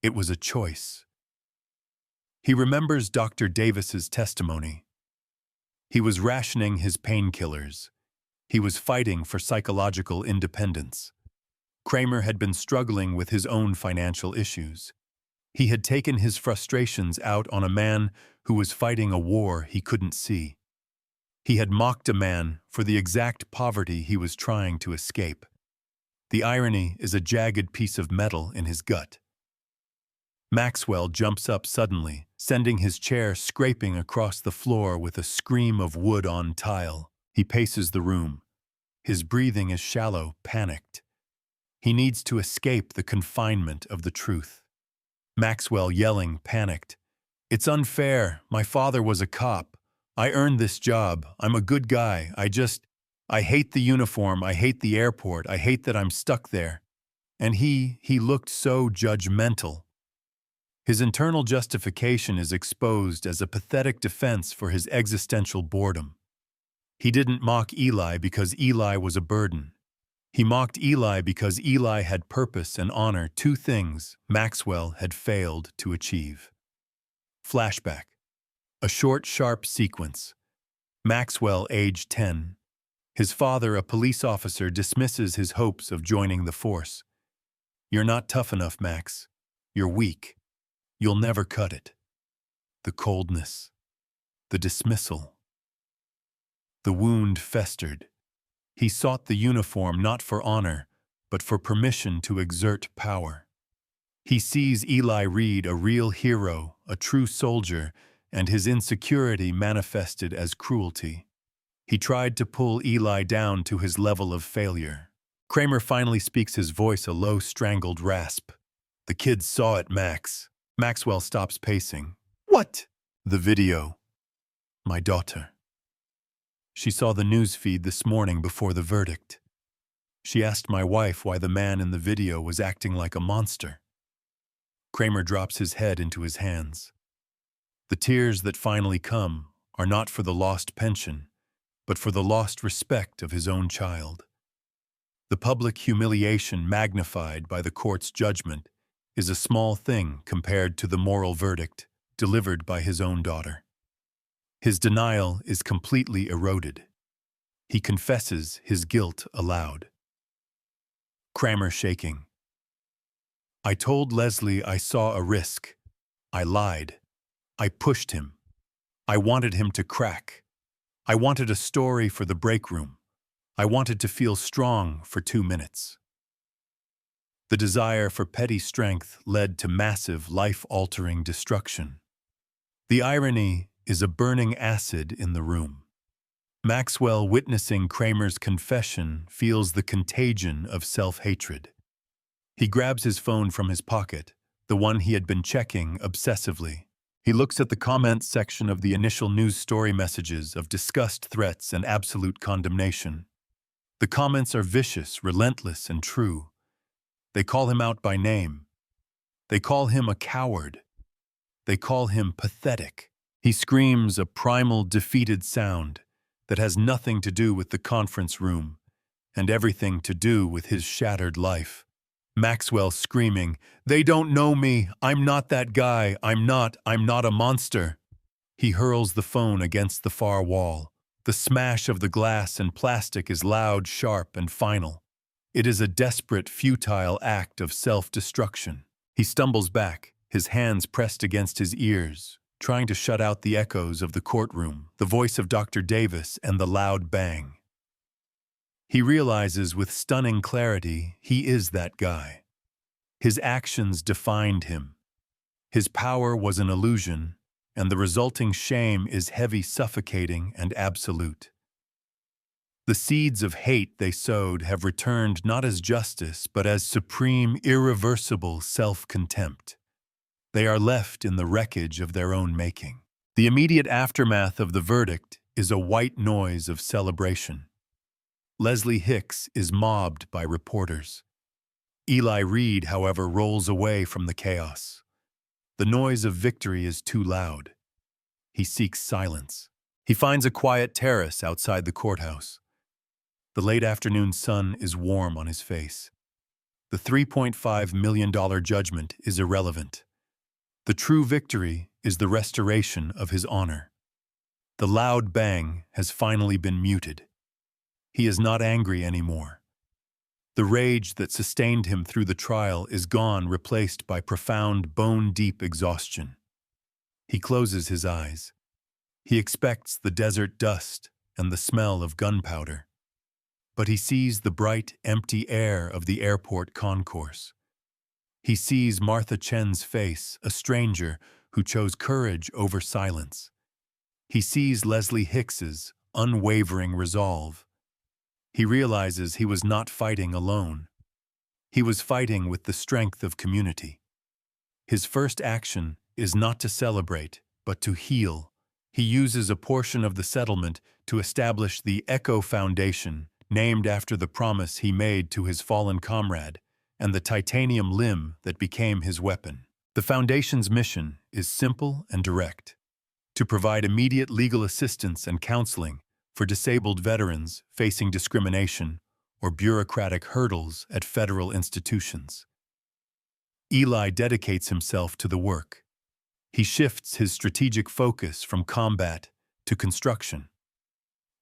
It was a choice. He remembers Dr. Davis's testimony. He was rationing his painkillers. He was fighting for psychological independence. Kramer had been struggling with his own financial issues. He had taken his frustrations out on a man who was fighting a war he couldn't see. He had mocked a man for the exact poverty he was trying to escape. The irony is a jagged piece of metal in his gut. Maxwell jumps up suddenly, sending his chair scraping across the floor with a scream of wood on tile. He paces the room. His breathing is shallow, panicked. He needs to escape the confinement of the truth. Maxwell yelling, panicked. It's unfair. My father was a cop. I earned this job. I'm a good guy. I hate the uniform. I hate the airport. I hate that I'm stuck there. And he looked so judgmental. His internal justification is exposed as a pathetic defense for his existential boredom. He didn't mock Eli because Eli was a burden. He mocked Eli because Eli had purpose and honor, two things Maxwell had failed to achieve. Flashback. A short, sharp sequence. Maxwell, age 10. His father, a police officer, dismisses his hopes of joining the force. "You're not tough enough, Max. You're weak. You'll never cut it." The coldness. The dismissal. The wound festered. He sought the uniform not for honor, but for permission to exert power. He sees Eli Reid a real hero, a true soldier, and his insecurity manifested as cruelty. He tried to pull Eli down to his level of failure. Kramer finally speaks, his voice a low, strangled rasp. "The kids saw it, Max." Maxwell stops pacing. "What?" "The video. My daughter. She saw the news feed this morning before the verdict. She asked my wife why the man in the video was acting like a monster." Kramer drops his head into his hands. The tears that finally come are not for the lost pension, but for the lost respect of his own child. The public humiliation magnified by the court's judgment is a small thing compared to the moral verdict delivered by his own daughter. His denial is completely eroded. He confesses his guilt aloud. Kramer shaking. "I told Leslie I saw a risk. I lied. I pushed him. I wanted him to crack. I wanted a story for the break room. I wanted to feel strong for 2 minutes." The desire for petty strength led to massive, life-altering destruction. The irony is a burning acid in the room. Maxwell, witnessing Kramer's confession, feels the contagion of self-hatred. He grabs his phone from his pocket, the one he had been checking obsessively. He looks at the comments section of the initial news story messages of disgust, threats, and absolute condemnation. The comments are vicious, relentless, and true. They call him out by name. They call him a coward. They call him pathetic. He screams a primal, defeated sound that has nothing to do with the conference room and everything to do with his shattered life. Maxwell screaming, "They don't know me. I'm not that guy. I'm not a monster." He hurls the phone against the far wall. The smash of the glass and plastic is loud, sharp, and final. It is a desperate, futile act of self-destruction. He stumbles back, his hands pressed against his ears, trying to shut out the echoes of the courtroom, the voice of Dr. Davis, and the loud bang. He realizes with stunning clarity he is that guy. His actions defined him. His power was an illusion, and the resulting shame is heavy, suffocating, and absolute. The seeds of hate they sowed have returned not as justice, but as supreme, irreversible self-contempt. They are left in the wreckage of their own making. The immediate aftermath of the verdict is a white noise of celebration. Leslie Hicks is mobbed by reporters. Eli Reid, however, rolls away from the chaos. The noise of victory is too loud. He seeks silence. He finds a quiet terrace outside the courthouse. The late afternoon sun is warm on his face. The $3.5 million judgment is irrelevant. The true victory is the restoration of his honor. The loud bang has finally been muted. He is not angry anymore. The rage that sustained him through the trial is gone, replaced by profound, bone-deep exhaustion. He closes his eyes. He expects the desert dust and the smell of gunpowder. But he sees the bright, empty air of the airport concourse. He sees Martha Chen's face, a stranger who chose courage over silence. He sees Leslie Hicks's unwavering resolve. He realizes he was not fighting alone. He was fighting with the strength of community. His first action is not to celebrate, but to heal. He uses a portion of the settlement to establish the Echo Foundation, named after the promise he made to his fallen comrade, and the titanium limb that became his weapon. The Foundation's mission is simple and direct: to provide immediate legal assistance and counseling for disabled veterans facing discrimination or bureaucratic hurdles at federal institutions. Eli dedicates himself to the work. He shifts his strategic focus from combat to construction.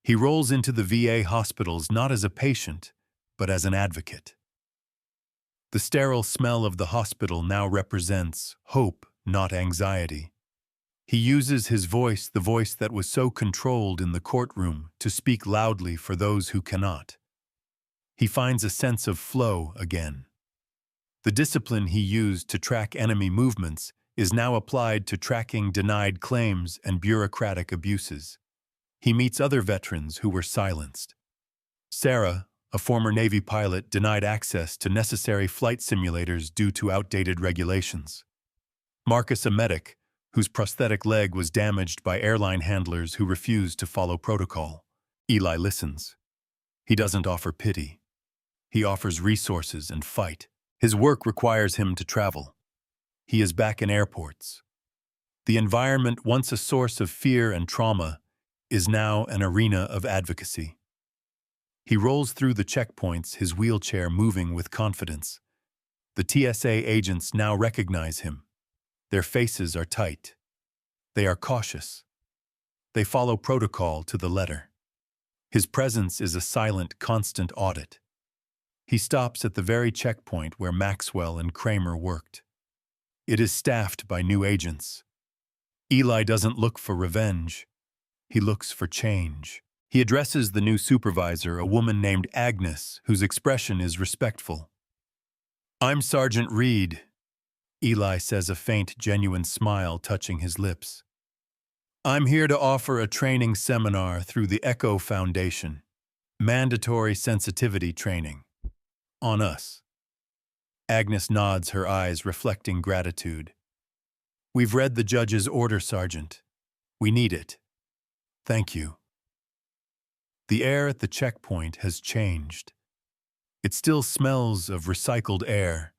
He rolls into the VA hospitals not as a patient, but as an advocate. The sterile smell of the hospital now represents hope, not anxiety. He uses his voice, the voice that was so controlled in the courtroom, to speak loudly for those who cannot. He finds a sense of flow again. The discipline he used to track enemy movements is now applied to tracking denied claims and bureaucratic abuses. He meets other veterans who were silenced. Sarah, a former Navy pilot, denied access to necessary flight simulators due to outdated regulations. Marcus, a medic, whose prosthetic leg was damaged by airline handlers who refused to follow protocol. Eli listens. He doesn't offer pity. He offers resources and fight. His work requires him to travel. He is back in airports. The environment, once a source of fear and trauma, is now an arena of advocacy. He rolls through the checkpoints, his wheelchair moving with confidence. The TSA agents now recognize him. Their faces are tight. They are cautious. They follow protocol to the letter. His presence is a silent, constant audit. He stops at the very checkpoint where Maxwell and Kramer worked. It is staffed by new agents. Eli doesn't look for revenge. He looks for change. He addresses the new supervisor, a woman named Agnes, whose expression is respectful. "I'm Sergeant Reid," Eli says, a faint, genuine smile touching his lips. "I'm here to offer a training seminar through the Echo Foundation. Mandatory sensitivity training. On us." Agnes nods, her eyes reflecting gratitude. "We've read the judge's order, Sergeant. We need it. Thank you." The air at the checkpoint has changed. It still smells of recycled air,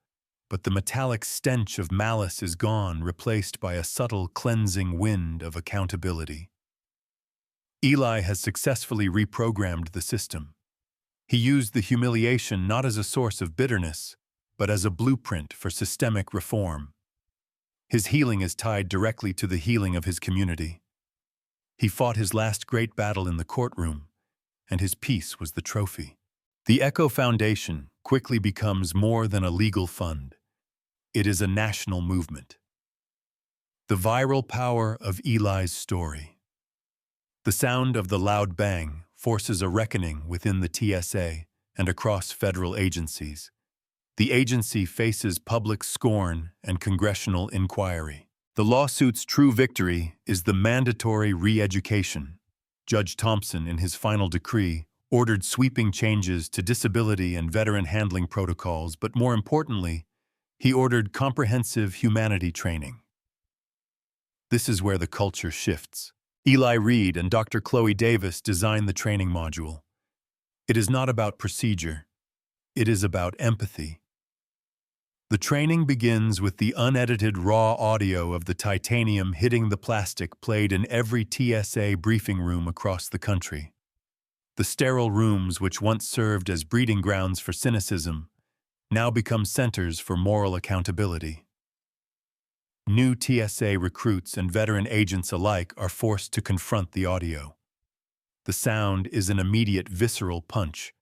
but the metallic stench of malice is gone, replaced by a subtle, cleansing wind of accountability. Eli has successfully reprogrammed the system. He used the humiliation not as a source of bitterness, but as a blueprint for systemic reform. His healing is tied directly to the healing of his community. He fought his last great battle in the courtroom, and his peace was the trophy. The Echo Foundation quickly becomes more than a legal fund. It is a national movement. The viral power of Eli's story. The sound of the loud bang forces a reckoning within the TSA and across federal agencies. The agency faces public scorn and congressional inquiry. The lawsuit's true victory is the mandatory re-education. Judge Thompson, in his final decree, ordered sweeping changes to disability and veteran handling protocols, but more importantly, he ordered comprehensive humanity training. This is where the culture shifts. Eli Reid and Dr. Chloe Davis designed the training module. It is not about procedure. It is about empathy. The training begins with the unedited raw audio of the titanium hitting the plastic played in every TSA briefing room across the country. The sterile rooms which once served as breeding grounds for cynicism now become centers for moral accountability. New TSA recruits and veteran agents alike are forced to confront the audio. The sound is an immediate visceral punch.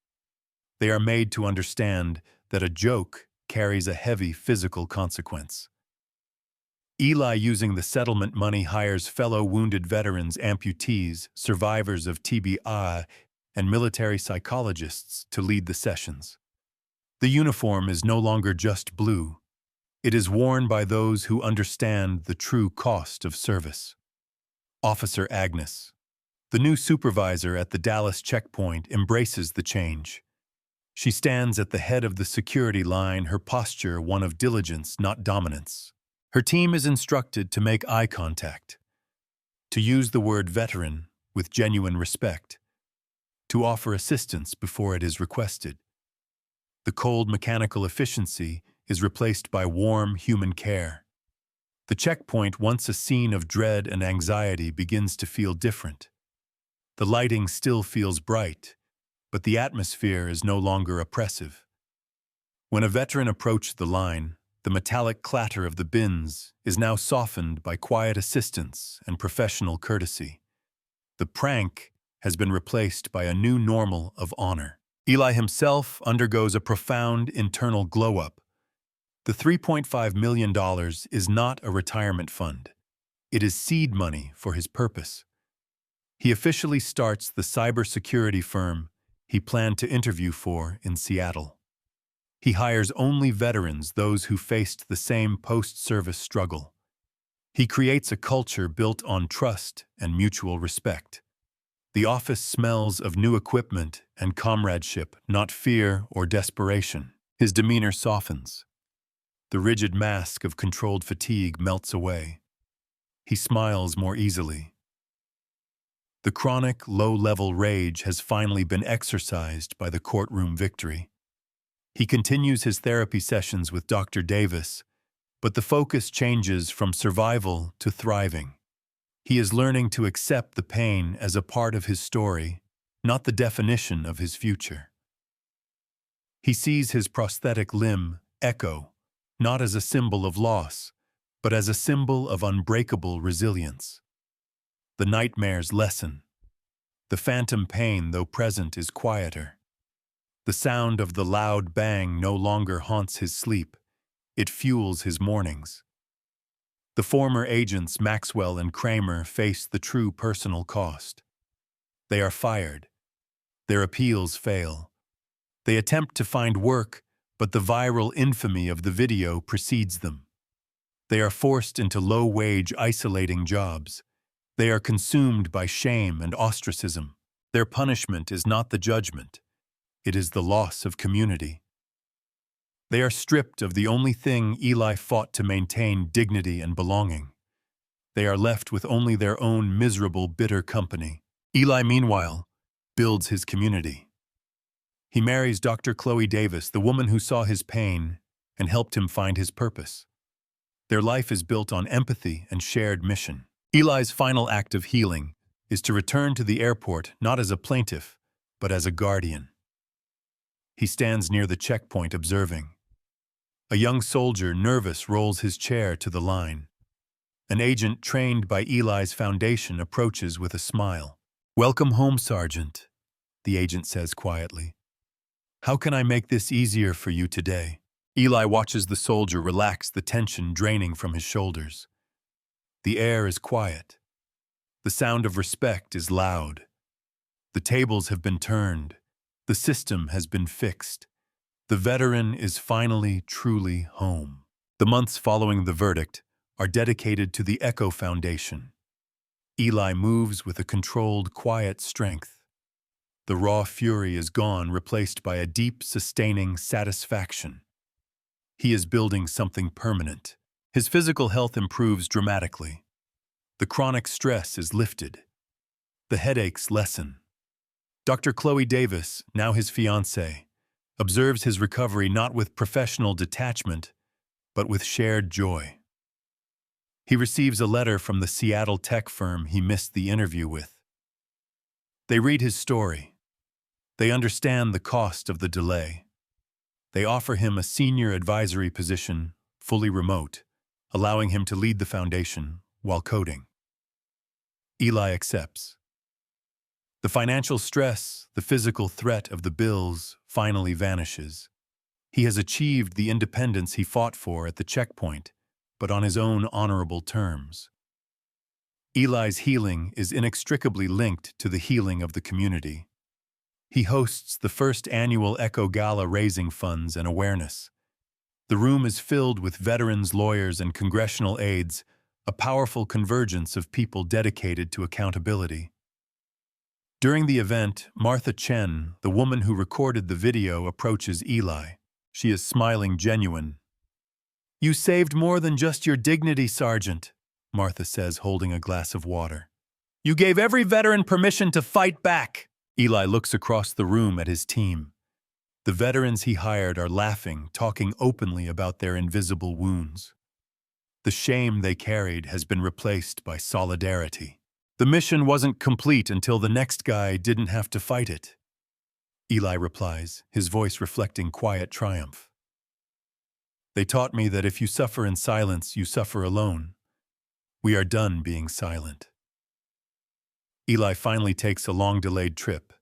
They are made to understand that a joke carries a heavy physical consequence. Eli, using the settlement money, hires fellow wounded veterans, amputees, survivors of TBI, and military psychologists to lead the sessions. The uniform is no longer just blue. It is worn by those who understand the true cost of service. Officer Agnes, the new supervisor at the Dallas checkpoint, embraces the change. She stands at the head of the security line, her posture one of diligence, not dominance. Her team is instructed to make eye contact, to use the word veteran with genuine respect, to offer assistance before it is requested. The cold mechanical efficiency is replaced by warm human care. The checkpoint, once a scene of dread and anxiety, begins to feel different. The lighting still feels bright, but the atmosphere is no longer oppressive. When a veteran approached the line, the metallic clatter of the bins is now softened by quiet assistance and professional courtesy. The prank has been replaced by a new normal of honor. Eli himself undergoes a profound internal glow-up. The $3.5 million is not a retirement fund. It is seed money for his purpose. He officially starts the cybersecurity firm he planned to interview for in Seattle. He hires only veterans, those who faced the same post-service struggle. He creates a culture built on trust and mutual respect. The office smells of new equipment and comradeship, not fear or desperation. His demeanor softens. The rigid mask of controlled fatigue melts away. He smiles more easily. The chronic, low-level rage has finally been exorcised by the courtroom victory. He continues his therapy sessions with Dr. Davis, but the focus changes from survival to thriving. He is learning to accept the pain as a part of his story, not the definition of his future. He sees his prosthetic limb, Echo, not as a symbol of loss, but as a symbol of unbreakable resilience. The nightmares lessen. The phantom pain, though present, is quieter. The sound of the loud bang no longer haunts his sleep. It fuels his mornings. The former agents Maxwell and Kramer face the true personal cost. They are fired. Their appeals fail. They attempt to find work, but the viral infamy of the video precedes them. They are forced into low-wage, isolating jobs. They are consumed by shame and ostracism. Their punishment is not the judgment. It is the loss of community. They are stripped of the only thing Eli fought to maintain: dignity and belonging. They are left with only their own miserable, bitter company. Eli, meanwhile, builds his community. He marries Dr. Chloe Davis, the woman who saw his pain and helped him find his purpose. Their life is built on empathy and shared mission. Eli's final act of healing is to return to the airport not as a plaintiff, but as a guardian. He stands near the checkpoint observing. A young soldier, nervous, rolls his chair to the line. An agent trained by Eli's foundation approaches with a smile. "Welcome home, Sergeant," the agent says quietly. "How can I make this easier for you today?" Eli watches the soldier relax, the tension draining from his shoulders. The air is quiet. The sound of respect is loud. The tables have been turned. The system has been fixed. The veteran is finally truly home. The months following the verdict are dedicated to the Echo Foundation. Eli moves with a controlled, quiet strength. The raw fury is gone, replaced by a deep, sustaining satisfaction. He is building something permanent. His physical health improves dramatically. The chronic stress is lifted. The headaches lessen. Dr. Chloe Davis, now his fiancée, observes his recovery not with professional detachment, but with shared joy. He receives a letter from the Seattle tech firm he missed the interview with. They read his story. They understand the cost of the delay. They offer him a senior advisory position, fully remote, allowing him to lead the foundation while coding. Eli accepts. The financial stress, the physical threat of the bills, finally vanishes. He has achieved the independence he fought for at the checkpoint, but on his own honorable terms. Eli's healing is inextricably linked to the healing of the community. He hosts the first annual Echo Gala, raising funds and awareness. The room is filled with veterans, lawyers, and congressional aides, a powerful convergence of people dedicated to accountability. During the event, Martha Chen, the woman who recorded the video, approaches Eli. She is smiling, genuine. "You saved more than just your dignity, Sergeant," Martha says, holding a glass of water. "You gave every veteran permission to fight back." Eli looks across the room at his team. The veterans he hired are laughing, talking openly about their invisible wounds. The shame they carried has been replaced by solidarity. The mission wasn't complete until the next guy didn't have to fight it. Eli replies, his voice reflecting quiet triumph. They taught me that if you suffer in silence, you suffer alone. We are done being silent. Eli finally takes a long-delayed trip.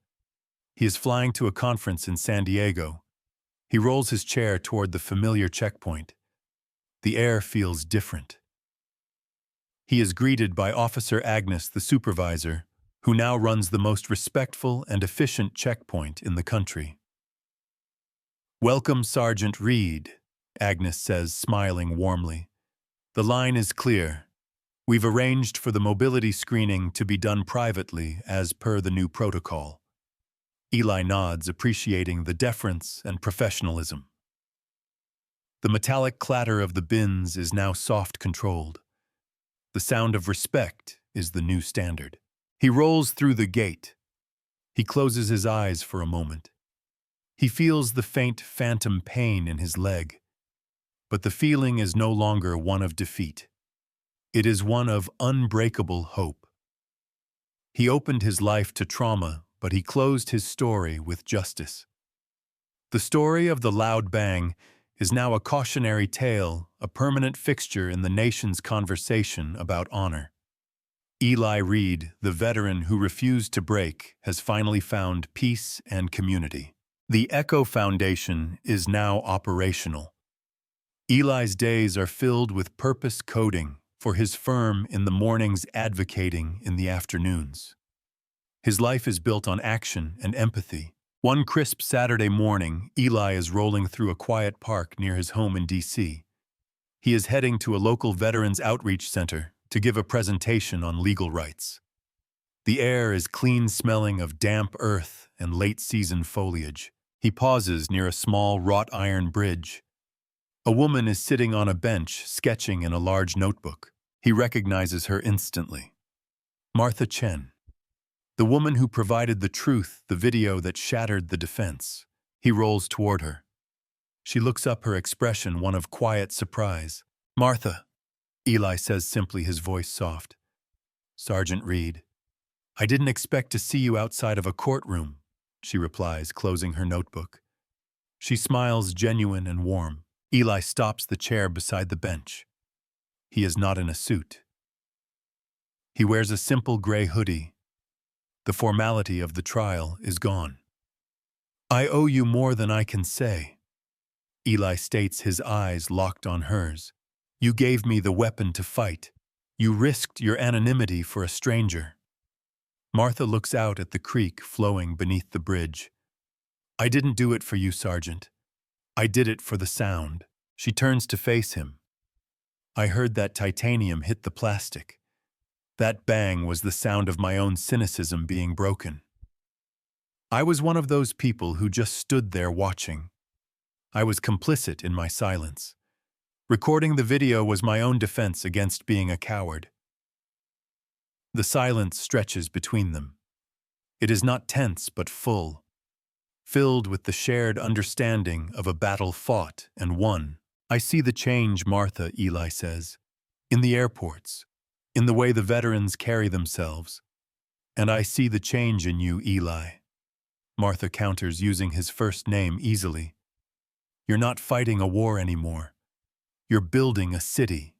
He is flying to a conference in San Diego. He rolls his chair toward the familiar checkpoint. The air feels different. He is greeted by Officer Agnes, the supervisor, who now runs the most respectful and efficient checkpoint in the country. "Welcome, Sergeant Reid," Agnes says, smiling warmly. "The line is clear. We've arranged for the mobility screening to be done privately as per the new protocol." Eli nods, appreciating the deference and professionalism. The metallic clatter of the bins is now soft-controlled. The sound of respect is the new standard. He rolls through the gate. He closes his eyes for a moment. He feels the faint phantom pain in his leg. But the feeling is no longer one of defeat. It is one of unbreakable hope. He opened his life to trauma, but he closed his story with justice. The story of the loud bang is now a cautionary tale, a permanent fixture in the nation's conversation about honor. Eli Reid, the veteran who refused to break, has finally found peace and community. The Echo Foundation is now operational. Eli's days are filled with purpose coding for his firm in the mornings, advocating in the afternoons. His life is built on action and empathy. One crisp Saturday morning, Eli is rolling through a quiet park near his home in D.C. He is heading to a local Veterans Outreach Center to give a presentation on legal rights. The air is clean-smelling of damp earth and late-season foliage. He pauses near a small wrought-iron bridge. A woman is sitting on a bench, sketching in a large notebook. He recognizes her instantly. Martha Chen. The woman who provided the truth, the video that shattered the defense. He rolls toward her. She looks up, her expression one of quiet surprise. "Martha," Eli says simply, his voice soft. "Sergeant Reid, I didn't expect to see you outside of a courtroom," she replies, closing her notebook. She smiles, genuine and warm. Eli stops the chair beside the bench. He is not in a suit. He wears a simple gray hoodie. The formality of the trial is gone. "I owe you more than I can say," Eli states, his eyes locked on hers. "You gave me the weapon to fight. You risked your anonymity for a stranger." Martha looks out at the creek flowing beneath the bridge. "I didn't do it for you, Sergeant. I did it for the sound." She turns to face him. "I heard that titanium hit the plastic. That bang was the sound of my own cynicism being broken. I was one of those people who just stood there watching. I was complicit in my silence. Recording the video was my own defense against being a coward." The silence stretches between them. It is not tense but full, filled with the shared understanding of a battle fought and won. "I see the change, Martha," Eli says, "in the airports, in the way the veterans carry themselves. And I see the change in you, Eli." Martha counters, using his first name easily. "You're not fighting a war anymore. You're building a city."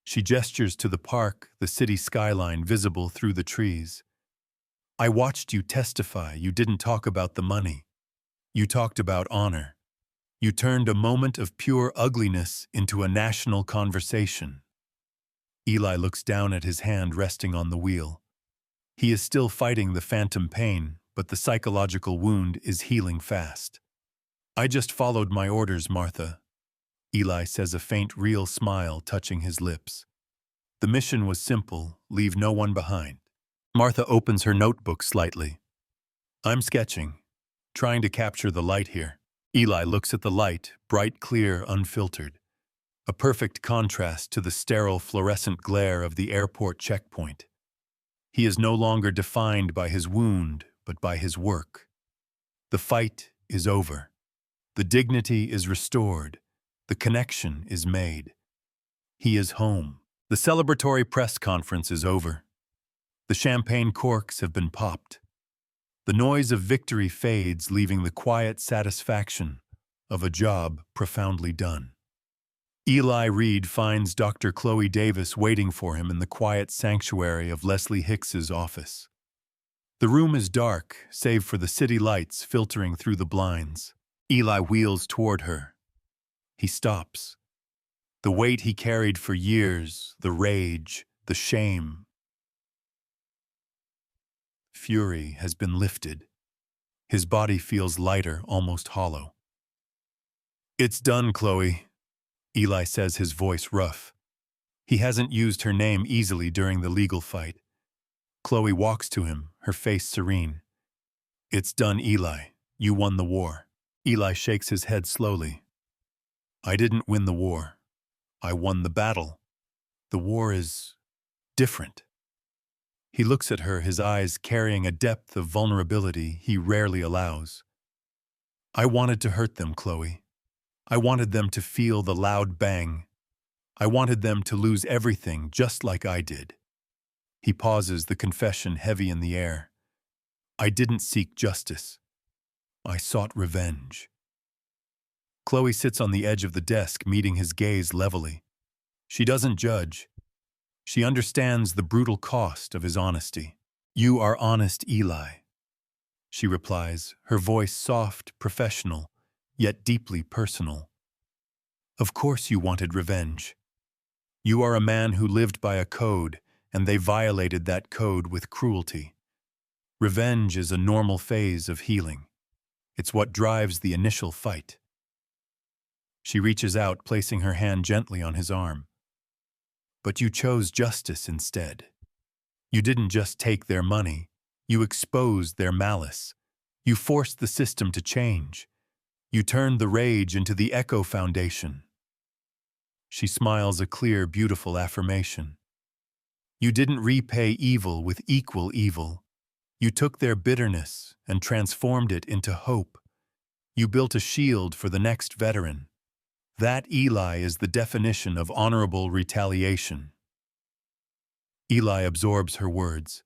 She gestures to the park, the city skyline visible through the trees. "I watched you testify. You didn't talk about the money. You talked about honor. You turned a moment of pure ugliness into a national conversation." Eli looks down at his hand resting on the wheel. He is still fighting the phantom pain, but the psychological wound is healing fast. "I just followed my orders, Martha," Eli says, a faint, real smile touching his lips. "The mission was simple: leave no one behind." Martha opens her notebook slightly. "I'm sketching, trying to capture the light here." Eli looks at the light, bright, clear, unfiltered. A perfect contrast to the sterile fluorescent glare of the airport checkpoint. He is no longer defined by his wound, but by his work. The fight is over. The dignity is restored. The connection is made. He is home. The celebratory press conference is over. The champagne corks have been popped. The noise of victory fades, leaving the quiet satisfaction of a job profoundly done. Eli Reid finds Dr. Chloe Davis waiting for him in the quiet sanctuary of Leslie Hicks's office. The room is dark, save for the city lights filtering through the blinds. Eli wheels toward her. He stops. The weight he carried for years, the rage, the shame, fury has been lifted. His body feels lighter, almost hollow. "It's done, Chloe," Eli says, his voice rough. He hasn't used her name easily during the legal fight. Chloe walks to him, her face serene. "It's done, Eli. You won the war." Eli shakes his head slowly. "I didn't win the war. I won the battle. The war is different." He looks at her, his eyes carrying a depth of vulnerability he rarely allows. "I wanted to hurt them, Chloe. I wanted them to feel the loud bang. I wanted them to lose everything just like I did." He pauses, the confession heavy in the air. "I didn't seek justice. I sought revenge." Chloe sits on the edge of the desk, meeting his gaze levelly. She doesn't judge. She understands the brutal cost of his honesty. "You are honest, Eli," she replies, her voice soft, professional, yet deeply personal. "Of course you wanted revenge. You are a man who lived by a code, and they violated that code with cruelty. Revenge is a normal phase of healing. It's what drives the initial fight." She reaches out, placing her hand gently on his arm. "But you chose justice instead. You didn't just take their money. You exposed their malice. You forced the system to change. You turned the rage into the Echo Foundation." She smiles, a clear, beautiful affirmation. "You didn't repay evil with equal evil. You took their bitterness and transformed it into hope. You built a shield for the next veteran. That, Eli, is the definition of honorable retaliation." Eli absorbs her words.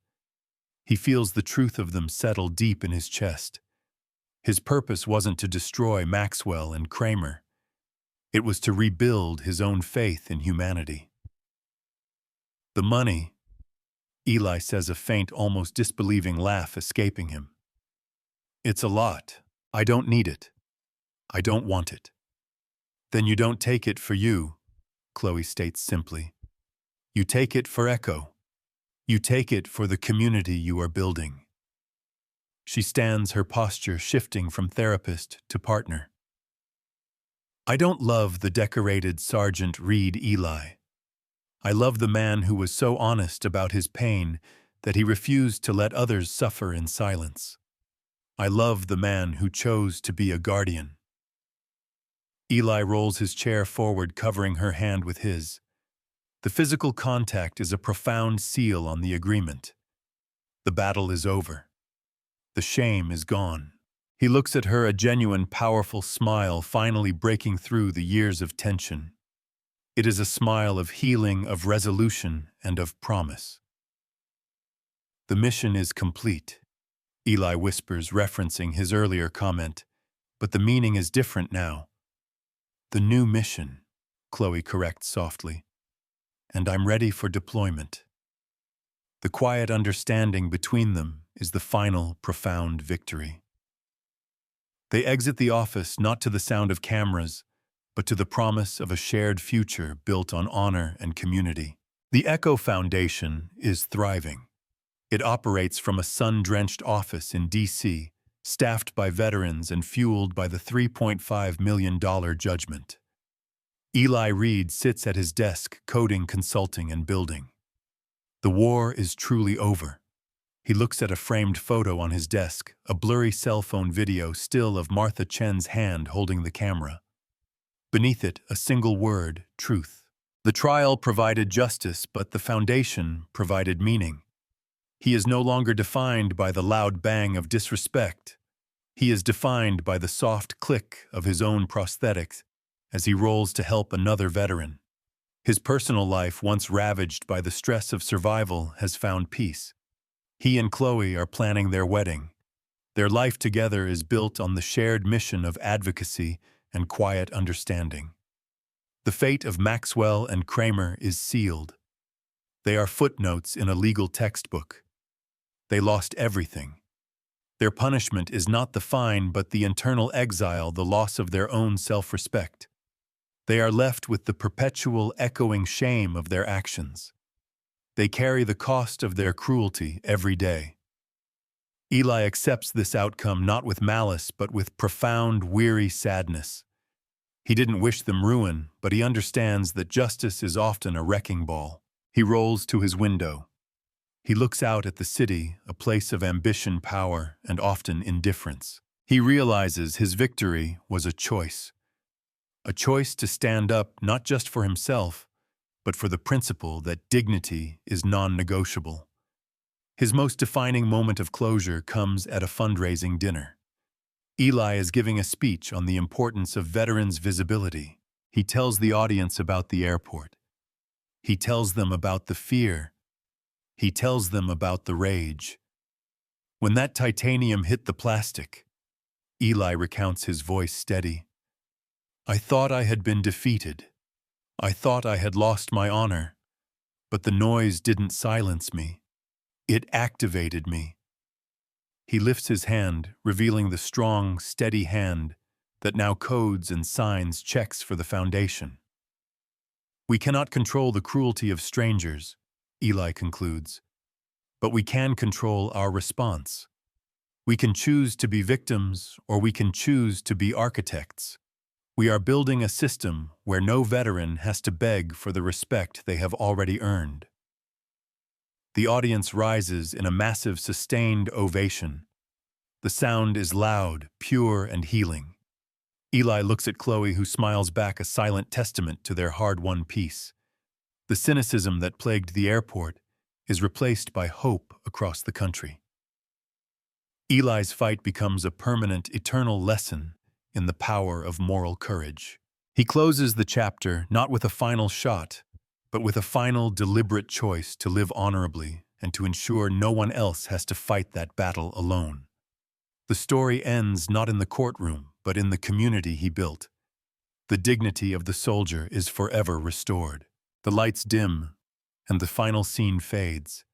He feels the truth of them settle deep in his chest. His purpose wasn't to destroy Maxwell and Kramer. It was to rebuild his own faith in humanity. "The money," Eli says, a faint, almost disbelieving laugh escaping him. "It's a lot. I don't need it. I don't want it." "Then you don't take it for you," Chloe states simply. "You take it for Echo. You take it for the community you are building." She stands, her posture shifting from therapist to partner. "I don't love the decorated Sergeant Reid, Eli. I love the man who was so honest about his pain that he refused to let others suffer in silence. I love the man who chose to be a guardian." Eli rolls his chair forward, covering her hand with his. The physical contact is a profound seal on the agreement. The battle is over. The shame is gone. He looks at her, a genuine, powerful smile finally breaking through the years of tension. It is a smile of healing, of resolution, and of promise. "The mission is complete," Eli whispers, referencing his earlier comment, "but the meaning is different now." "The new mission," Chloe corrects softly, "and I'm ready for deployment." The quiet understanding between them is the final, profound victory. They exit the office, not to the sound of cameras, but to the promise of a shared future built on honor and community. The Echo Foundation is thriving. It operates from a sun-drenched office in D.C., staffed by veterans and fueled by the $3.5 million judgment. Eli Reid sits at his desk, coding, consulting, and building. The war is truly over. He looks at a framed photo on his desk, a blurry cell phone video still of Martha Chen's hand holding the camera. Beneath it, a single word: truth. The trial provided justice, but the foundation provided meaning. He is no longer defined by the loud bang of disrespect. He is defined by the soft click of his own prosthetics as he rolls to help another veteran. His personal life, once ravaged by the stress of survival, has found peace. He and Chloe are planning their wedding. Their life together is built on the shared mission of advocacy and quiet understanding. The fate of Maxwell and Kramer is sealed. They are footnotes in a legal textbook. They lost everything. Their punishment is not the fine but the internal exile, the loss of their own self-respect. They are left with the perpetual echoing shame of their actions. They carry the cost of their cruelty every day. Eli accepts this outcome not with malice but with profound, weary sadness. He didn't wish them ruin, but he understands that justice is often a wrecking ball. He rolls to his window. He looks out at the city, a place of ambition, power, and often indifference. He realizes his victory was a choice to stand up not just for himself, but for the principle that dignity is non-negotiable. His most defining moment of closure comes at a fundraising dinner. Eli is giving a speech on the importance of veterans' visibility. He tells the audience about the airport. He tells them about the fear. He tells them about the rage. When that titanium hit the plastic, Eli recounts, his voice steady. I thought I had been defeated. I thought I had lost my honor. But the noise didn't silence me. It activated me. He lifts his hand, revealing the strong, steady hand that now codes and signs checks for the foundation. We cannot control the cruelty of strangers, Eli concludes, but we can control our response. We can choose to be victims, or we can choose to be architects. We are building a system where no veteran has to beg for the respect they have already earned. The audience rises in a massive, sustained ovation. The sound is loud, pure, and healing. Eli looks at Chloe, who smiles back, a silent testament to their hard-won peace. The cynicism that plagued the airport is replaced by hope across the country. Eli's fight becomes a permanent, eternal lesson in the power of moral courage. He closes the chapter not with a final shot, but with a final, deliberate choice to live honorably and to ensure no one else has to fight that battle alone. The story ends not in the courtroom, but in the community he built. The dignity of the soldier is forever restored. The lights dim, and the final scene fades.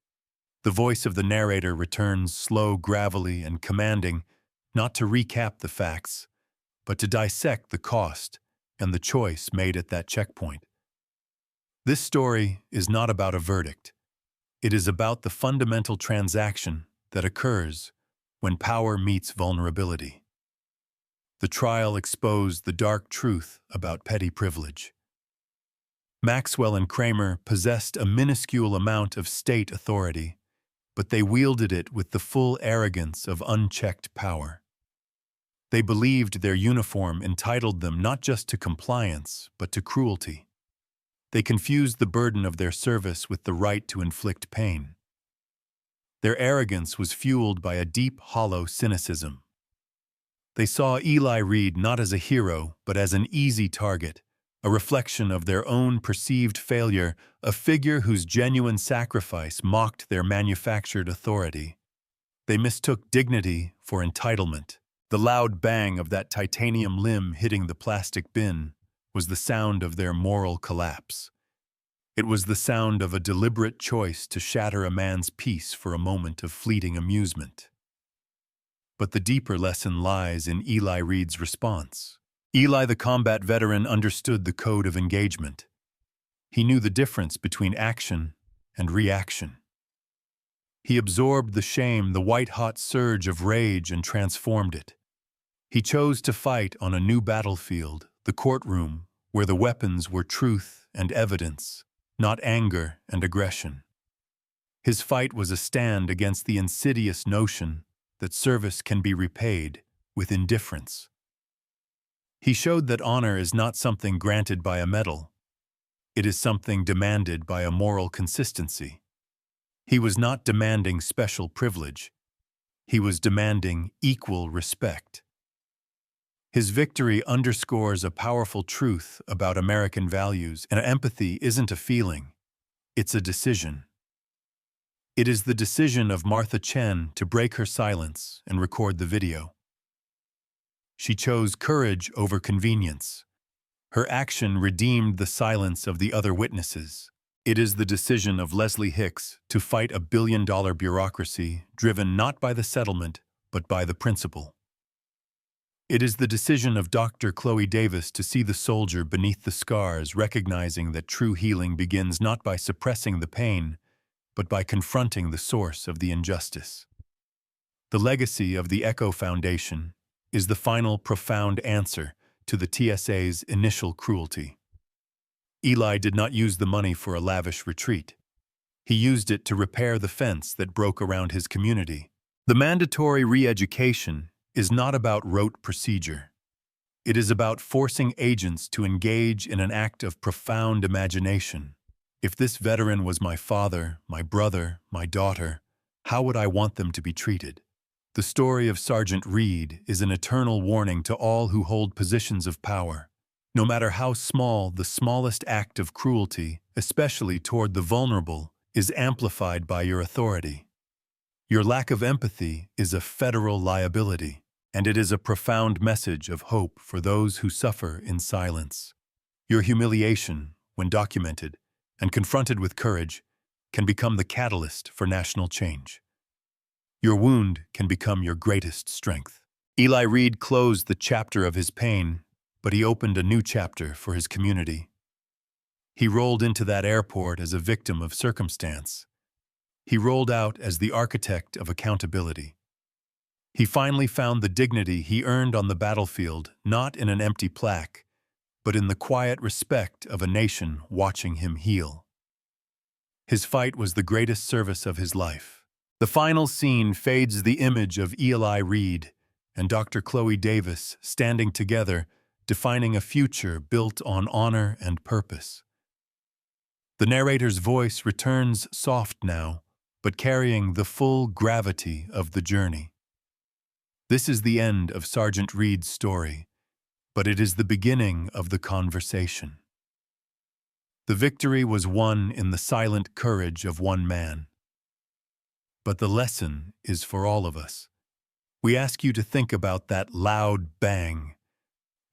The voice of the narrator returns, slow, gravelly, and commanding, not to recap the facts, but to dissect the cost and the choice made at that checkpoint. This story is not about a verdict. It is about the fundamental transaction that occurs when power meets vulnerability. The trial exposed the dark truth about petty privilege. Maxwell and Kramer possessed a minuscule amount of state authority, but they wielded it with the full arrogance of unchecked power. They believed their uniform entitled them not just to compliance, but to cruelty. They confused the burden of their service with the right to inflict pain. Their arrogance was fueled by a deep, hollow cynicism. They saw Eli Reid not as a hero, but as an easy target, a reflection of their own perceived failure, a figure whose genuine sacrifice mocked their manufactured authority. They mistook dignity for entitlement. The loud bang of that titanium limb hitting the plastic bin was the sound of their moral collapse. It was the sound of a deliberate choice to shatter a man's peace for a moment of fleeting amusement. But the deeper lesson lies in Eli Reid's response. Eli, the combat veteran, understood the code of engagement. He knew the difference between action and reaction. He absorbed the shame, the white-hot surge of rage, and transformed it. He chose to fight on a new battlefield, the courtroom, where the weapons were truth and evidence, not anger and aggression. His fight was a stand against the insidious notion that service can be repaid with indifference. He showed that honor is not something granted by a medal. It is something demanded by a moral consistency. He was not demanding special privilege. He was demanding equal respect. His victory underscores a powerful truth about American values, and empathy isn't a feeling, it's a decision. It is the decision of Martha Chen to break her silence and record the video. She chose courage over convenience. Her action redeemed the silence of the other witnesses. It is the decision of Leslie Hicks to fight a billion-dollar bureaucracy driven not by the settlement, but by the principle. It is the decision of Dr. Chloe Davis to see the soldier beneath the scars, recognizing that true healing begins not by suppressing the pain, but by confronting the source of the injustice. The legacy of the Echo Foundation is the final profound answer to the TSA's initial cruelty. Eli did not use the money for a lavish retreat. He used it to repair the fence that broke around his community. The mandatory re-education is not about rote procedure. It is about forcing agents to engage in an act of profound imagination. If this veteran was my father, my brother, my daughter, how would I want them to be treated? The story of Sergeant Reid is an eternal warning to all who hold positions of power. No matter how small, the smallest act of cruelty, especially toward the vulnerable, is amplified by your authority. Your lack of empathy is a federal liability, and it is a profound message of hope for those who suffer in silence. Your humiliation, when documented and confronted with courage, can become the catalyst for national change. Your wound can become your greatest strength. Eli Reid closed the chapter of his pain, but he opened a new chapter for his community. He rolled into that airport as a victim of circumstance. He rolled out as the architect of accountability. He finally found the dignity he earned on the battlefield, not in an empty plaque, but in the quiet respect of a nation watching him heal. His fight was the greatest service of his life. The final scene fades the image of Eli Reid and Dr. Chloe Davis standing together, defining a future built on honor and purpose. The narrator's voice returns soft now, but carrying the full gravity of the journey. This is the end of Sergeant Reid's story, but it is the beginning of the conversation. The victory was won in the silent courage of one man. But the lesson is for all of us. We ask you to think about that loud bang,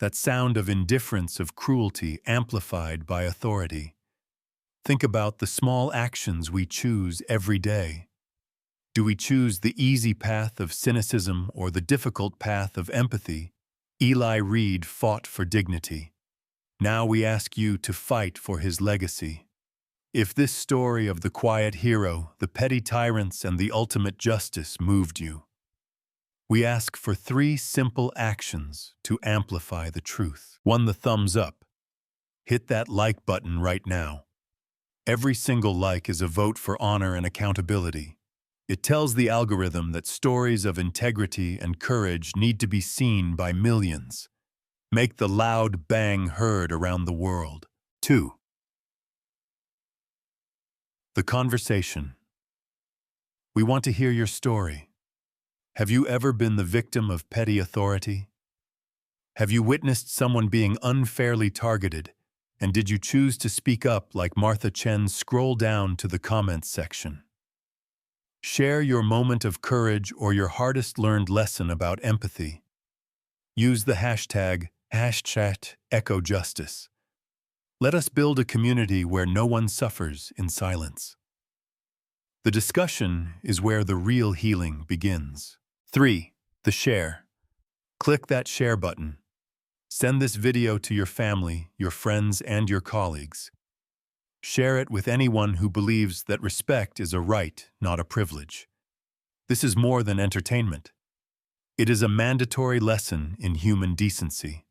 that sound of indifference, of cruelty amplified by authority. Think about the small actions we choose every day. Do we choose the easy path of cynicism or the difficult path of empathy? Eli Reid fought for dignity. Now we ask you to fight for his legacy. If this story of the quiet hero, the petty tyrants, and the ultimate justice moved you, we ask for 3 simple actions to amplify the truth. 1, the thumbs up. Hit that like button right now. Every single like is a vote for honor and accountability. It tells the algorithm that stories of integrity and courage need to be seen by millions. Make the loud bang heard around the world. 2, the conversation. We want to hear your story. Have you ever been the victim of petty authority? Have you witnessed someone being unfairly targeted, and did you choose to speak up like Martha Chen? Scroll down to the comments section. Share your moment of courage or your hardest learned lesson about empathy. Use the hashtag #EchoJustice. Let us build a community where no one suffers in silence. The discussion is where the real healing begins. 3, the share. Click that share button. Send this video to your family, your friends, and your colleagues. Share it with anyone who believes that respect is a right, not a privilege. This is more than entertainment. It is a mandatory lesson in human decency.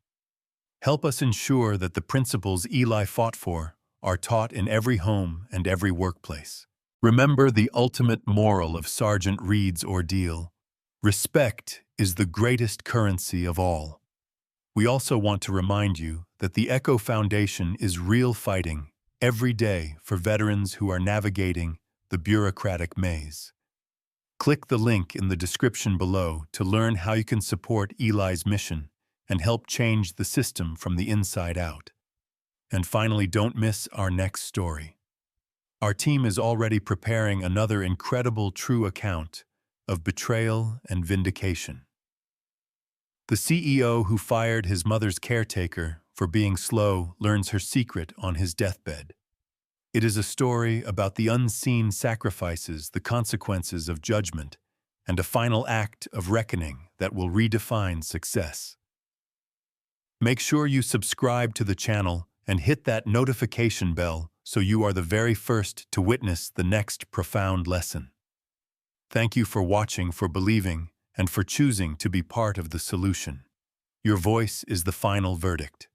Help us ensure that the principles Eli fought for are taught in every home and every workplace. Remember the ultimate moral of Sergeant Reid's ordeal. Respect is the greatest currency of all. We also want to remind you that the Echo Foundation is real fighting every day for veterans who are navigating the bureaucratic maze. Click the link in the description below to learn how you can support Eli's mission and help change the system from the inside out. And finally, don't miss our next story. Our team is already preparing another incredible true account of betrayal and vindication. The CEO who fired his mother's caretaker for being slow learns her secret on his deathbed. It is a story about the unseen sacrifices, the consequences of judgment, and a final act of reckoning that will redefine success. Make sure you subscribe to the channel and hit that notification bell so you are the very first to witness the next profound lesson. Thank you for watching, for believing, and for choosing to be part of the solution. Your voice is the final verdict.